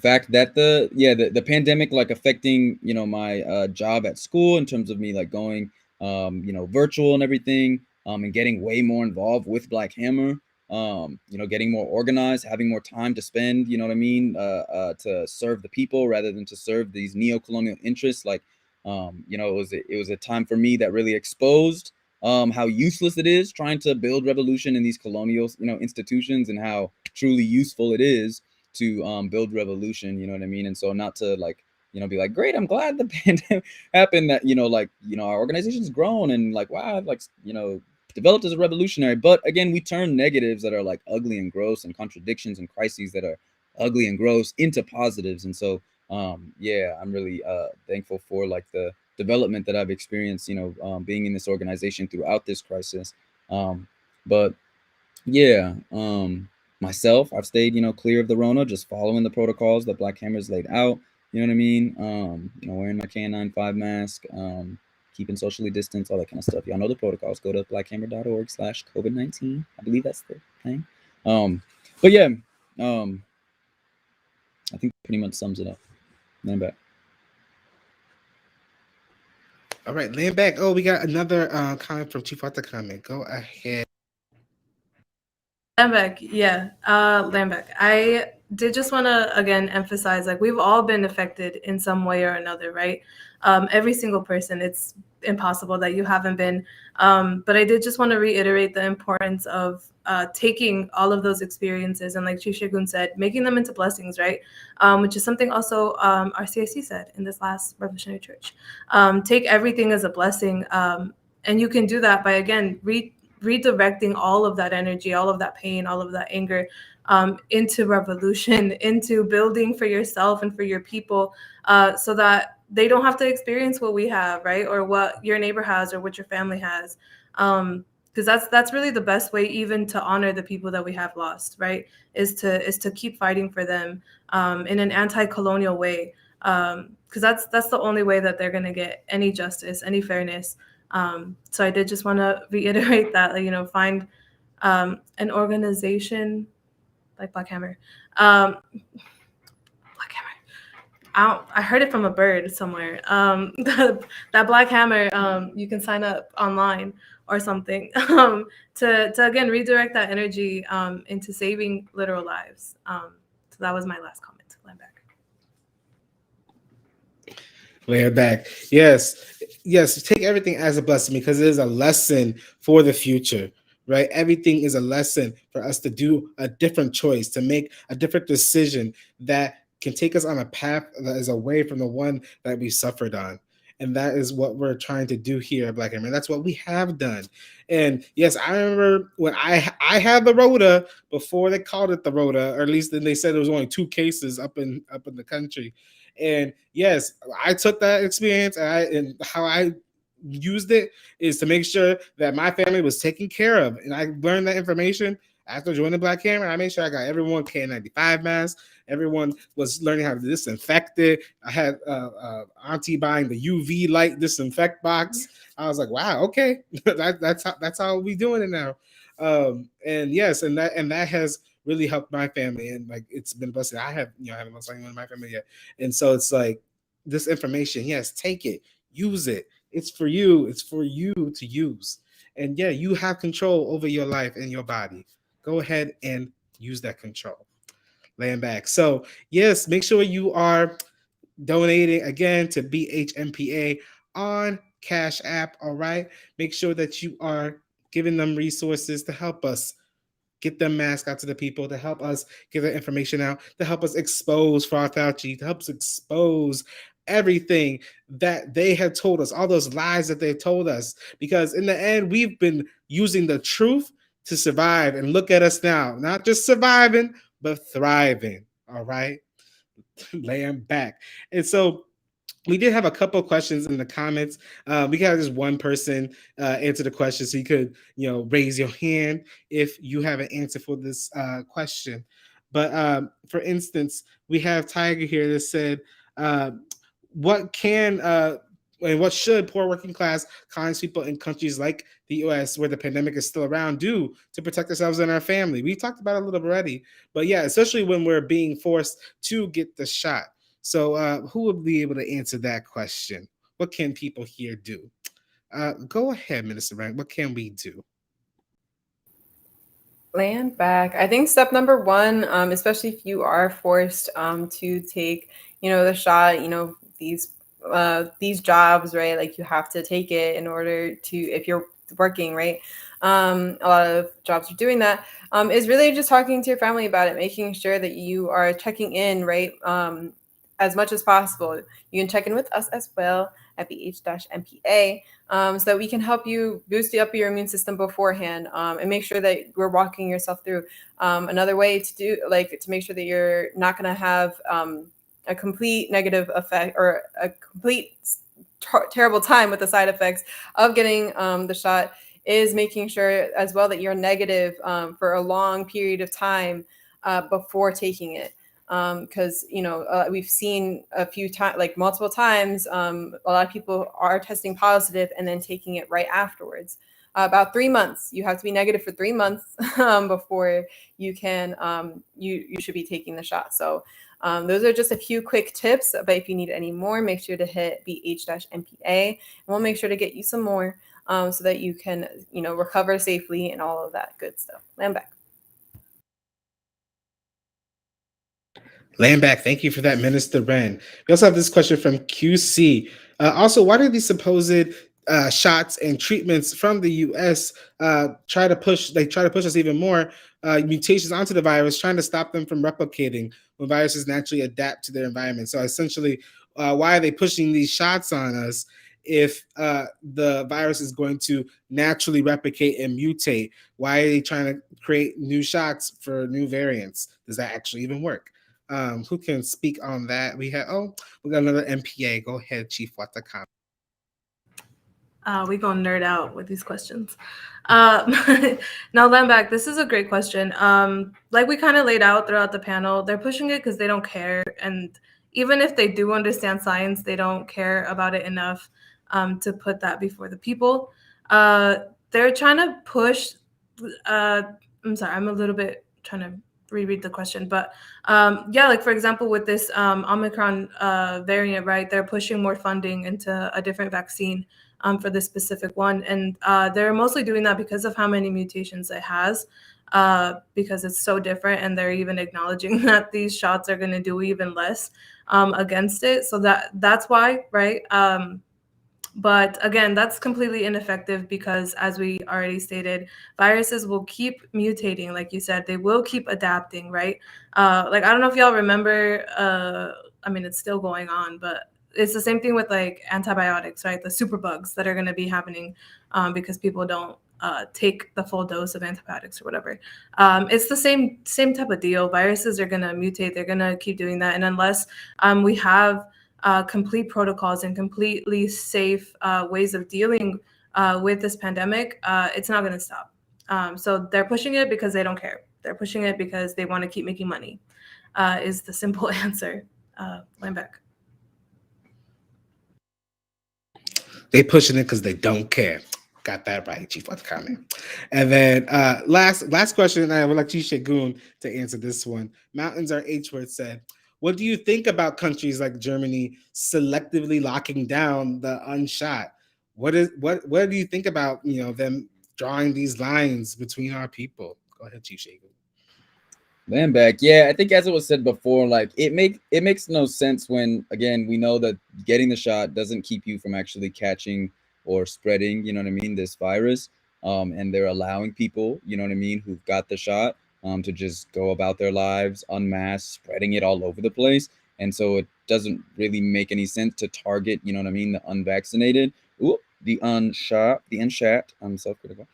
fact that the pandemic like affecting my job at school in terms of me like going virtual and everything, and getting way more involved with Black Hammer, getting more organized, having more time to spend, you know what I mean, to serve the people rather than to serve these neo-colonial interests. Like it was a time for me that really exposed how useless it is trying to build revolution in these colonial institutions, and how truly useful it is to build revolution, you know what I mean? And so not to like, be like, great, I'm glad the pandemic happened, that, our organization's grown and like, wow, like, developed as a revolutionary. But again, we turn negatives that are like ugly and gross and contradictions and crises that are ugly and gross into positives. And so, yeah, I'm really thankful for like the development that I've experienced, being in this organization throughout this crisis. But yeah, myself, I've stayed, clear of the Rona, just following the protocols that Black Hammer's laid out. You know what I mean? Wearing my KN95 mask, keeping socially distanced, all that kind of stuff. Y'all know the protocols. Go to blackhammer.org/COVID-19. I believe that's the thing. But yeah, I think pretty much sums it up. Then back. All right, land back. Oh, we got another comment from Chief Wata comment. Go ahead. Lambeck, yeah, Lambeck. I did just want to again emphasize, like, we've all been affected in some way or another, right? Every single person. It's impossible that you haven't been. But I did just want to reiterate the importance of taking all of those experiences and, like Chief Shegun said, making them into blessings, right? Which is something also our CIC said in this last Revolutionary Church. Take everything as a blessing, and you can do that by again redirecting all of that energy, all of that pain, all of that anger into revolution, into building for yourself and for your people, so that they don't have to experience what we have, right? Or what your neighbor has or what your family has. Because that's really the best way even to honor the people that we have lost, right? Is to keep fighting for them in an anti-colonial way. Because that's the only way that they're gonna get any justice, any fairness. So I did just want to reiterate that, like, find an organization like Black Hammer. Black Hammer. I heard it from a bird somewhere. That Black Hammer, you can sign up online or something to again redirect that energy into saving literal lives. So that was my last comment. Layer back. Yes. Take everything as a blessing, because it is a lesson for the future, right? Everything is a lesson for us to do a different choice, to make a different decision that can take us on a path that is away from the one that we suffered on. And that is what we're trying to do here at Black Hammer. That's what we have done. And yes, I remember when I had the Rota before they called it the Rota, or at least then they said there was only 2 cases up in the country. And yes, I took that experience, and how I used it is to make sure that my family was taken care of. And I learned that information after joining Black Hammer. I made sure I got everyone KN95 masks. Everyone was learning how to disinfect it. I had auntie buying the UV light disinfect box. I was like, wow, okay, that's how we doing it now. And yes, and that has really helped my family, and like it's been a blessing. I haven't lost anyone in my family yet, and so it's like this information. Yes, take it, use it. It's for you. It's for you to use. And yeah, you have control over your life and your body. Go ahead and use that control. Laying back. So yes, make sure you are donating again to BHMPA on Cash App. All right. Make sure that you are giving them resources to help us get them masks out to the people, to help us get the information out, to help us expose Fraud Fauci, to help us expose everything that they have told us, all those lies that they've told us. Because in the end, we've been using the truth to survive. And look at us now, not just surviving, but thriving. All right. Laying back. And so we did have a couple of questions in the comments. We got just one person answer the question, so you could, raise your hand if you have an answer for this question. But for instance, we have Tiger here that said, "What can and what should poor working class colonized people in countries like the U.S., where the pandemic is still around, do to protect ourselves and our family?" We talked about it a little bit already, but yeah, especially when we're being forced to get the shot. So who would be able to answer that question? What can people here do? Go ahead, Minister Rank. What can we do? Land back. I think step number one, especially if you are forced to take, the shot, these jobs, right? Like you have to take it in order to, if you're working, right? A lot of jobs are doing that. Is really just talking to your family about it, making sure that you are checking in, right? As much as possible. You can check in with us as well at BH-MPA so that we can help you boost up your immune system beforehand and make sure that we're walking yourself through. Another way to do, to make sure that you're not going to have a complete negative effect or a complete terrible time with the side effects of getting the shot, is making sure as well that you're negative for a long period of time before taking it. Because we've seen a few times, like multiple times, a lot of people are testing positive and then taking it right afterwards. About 3 months, you have to be negative for 3 months before you can you should be taking the shot. So those are just a few quick tips, but if you need any more, make sure to hit BH-MPA and we'll make sure to get you some more so that you can recover safely and all of that good stuff. Land back. Land back. Thank you for that, Minister Wren. We also have this question from QC. Also, why do these supposed shots and treatments from the U.S. try to push us even more mutations onto the virus, trying to stop them from replicating when viruses naturally adapt to their environment? So essentially, why are they pushing these shots on us if the virus is going to naturally replicate and mutate? Why are they trying to create new shots for new variants? Does that actually even work? Who can speak on that? We got another MPA. Go ahead, Chief Watakami. We gonna nerd out with these questions. Now, Lamback, this is a great question. Like we kind of laid out throughout the panel, they're pushing it because they don't care, and even if they do understand science, they don't care about it enough to put that before the people. They're trying to push. I'm sorry, I'm a little bit trying to reread the question, but like for example with this Omicron variant, right, they're pushing more funding into a different vaccine for this specific one, and they're mostly doing that because of how many mutations it has, because it's so different, and they're even acknowledging that these shots are going to do even less against it, so that's why, right? But again, that's completely ineffective because, as we already stated, viruses will keep mutating. Like you said, they will keep adapting, right? Like, I don't know if y'all remember, I mean, it's still going on, but it's the same thing with like antibiotics, right? The superbugs that are going to be happening because people don't take the full dose of antibiotics or whatever. It's the same type of deal. Viruses are going to mutate. They're going to keep doing that. And unless we have complete protocols and completely safe ways of dealing with this pandemic, it's not going to stop. So they're pushing it because they don't care. They're pushing it because they want to keep making money, is the simple answer. Lambeck. They pushing it because they don't care. Got that right, Chief Watakami. And then last question, and I would like Chief Shegun to answer this one. Mountains are H-word said, what do you think about countries like Germany selectively locking down the unshot? What do you think about them drawing these lines between our people? Go ahead, Chief Shegun. Lambeck, yeah, I think as it was said before, like it makes no sense when, again, we know that getting the shot doesn't keep you from actually catching or spreading, you know what I mean, this virus. and they're allowing people, you know what I mean, who've got the shot, to just go about their lives unmasked, spreading it all over the place. And so it doesn't really make any sense to target, you know what I mean, the unvaccinated, the unshot. I'm self-critical.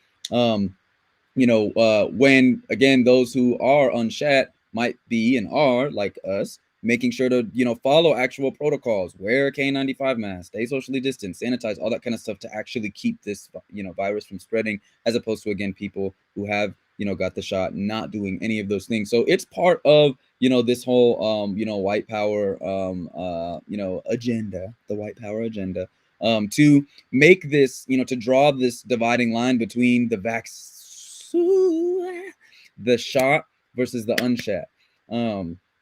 When again, those who are unshat might be and are like us, making sure to, follow actual protocols, wear a K95 mask, stay socially distanced, sanitize, all that kind of stuff to actually keep this, virus from spreading, as opposed to, again, people who have, got the shot, not doing any of those things. So it's part of, this whole, white power, agenda, the white power agenda, to make this, to draw this dividing line between the shot versus the unshat,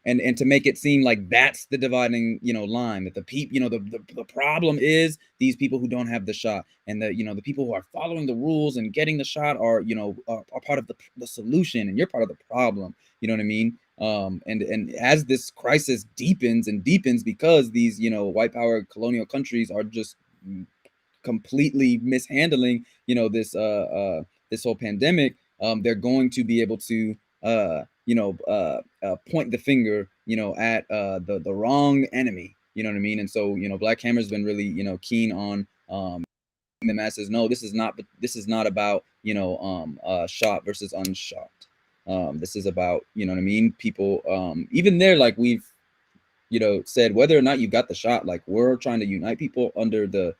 and to make it seem like that's the dividing, line, that the people, the problem is these people who don't have the shot, and the people who are following the rules and getting the shot are part of the solution, and you're part of the problem. You know what I mean? And as this crisis deepens and deepens, because these white power colonial countries are just completely mishandling this this whole pandemic, they're going to be able to point the finger at the wrong enemy. You know what I mean? And so Black Hammer's been really keen on the masses. No, this is not about shot versus unshot. This is about what I mean, people, even there, like we've said, whether or not you got the shot, like we're trying to unite people under the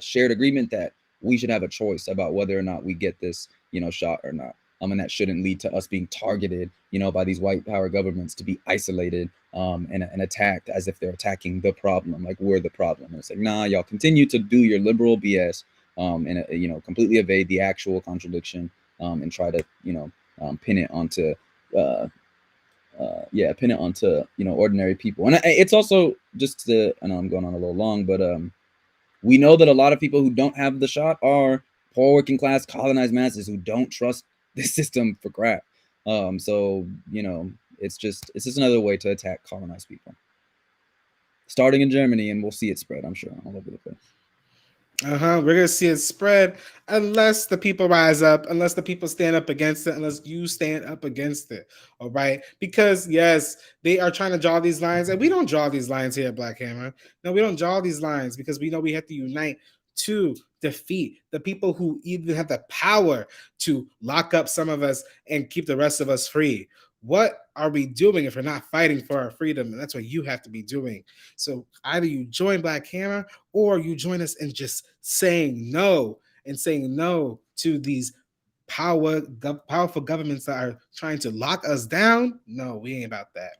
shared agreement that we should have a choice about whether or not we get this shot or not. And that shouldn't lead to us being targeted, by these white power governments to be isolated and attacked as if they're attacking the problem, like we're the problem. And it's like, nah, y'all continue to do your liberal BS, and completely evade the actual contradiction, and try to pin it onto ordinary people. And it's also just to, I know I'm going on a little long, but we know that a lot of people who don't have the shot are poor, working class, colonized masses who don't trust this system for crap. So it's just another way to attack colonized people, starting in Germany, and we'll see it spread, I'm sure, all over the place. We're gonna see it spread unless the people rise up, unless the people stand up against it, unless you stand up against it. All right, because yes, they are trying to draw these lines, and we don't draw these lines here at Black Hammer. No, we don't draw these lines because we know we have to unite to defeat the people who even have the power to lock up some of us and keep the rest of us free. What are we doing if we're not fighting for our freedom? And that's what you have to be doing. So either you join Black Hammer or you join us in just saying no to these powerful governments that are trying to lock us down. No, we ain't about that.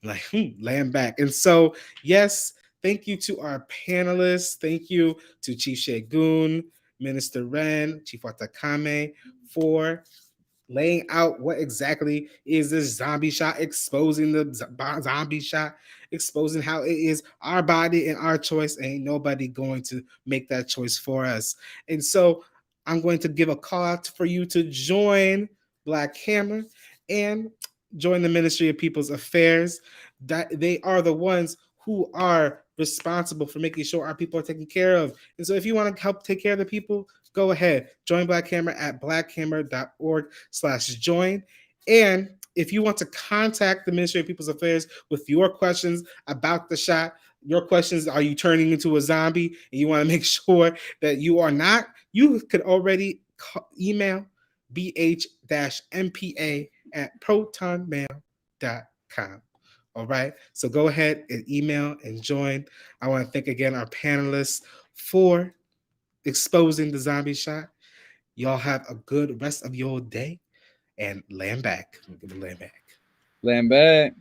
Like, laying back. And so, yes, thank you to our panelists. Thank you to Chief Shegun, Minister Ren, Chief Watakame for laying out what exactly is this zombie shot, exposing the zombie shot, exposing how it is our body and our choice. Ain't nobody going to make that choice for us. And so I'm going to give a call out for you to join Black Hammer and join the Ministry of People's Affairs. That they are the ones who are responsible for making sure our people are taken care of. And so if you want to help take care of the people, go ahead, join Black Hammer at blackhammer.org/join. And if you want to contact the Ministry of People's Affairs with your questions about the shot, your questions, are you turning into a zombie? And you want to make sure that you are not, you could already email bh-mpa@protonmail.com. All right, so go ahead and email and join. I want to thank again our panelists for exposing the zombie shot. Y'all have a good rest of your day, and land back. Land back.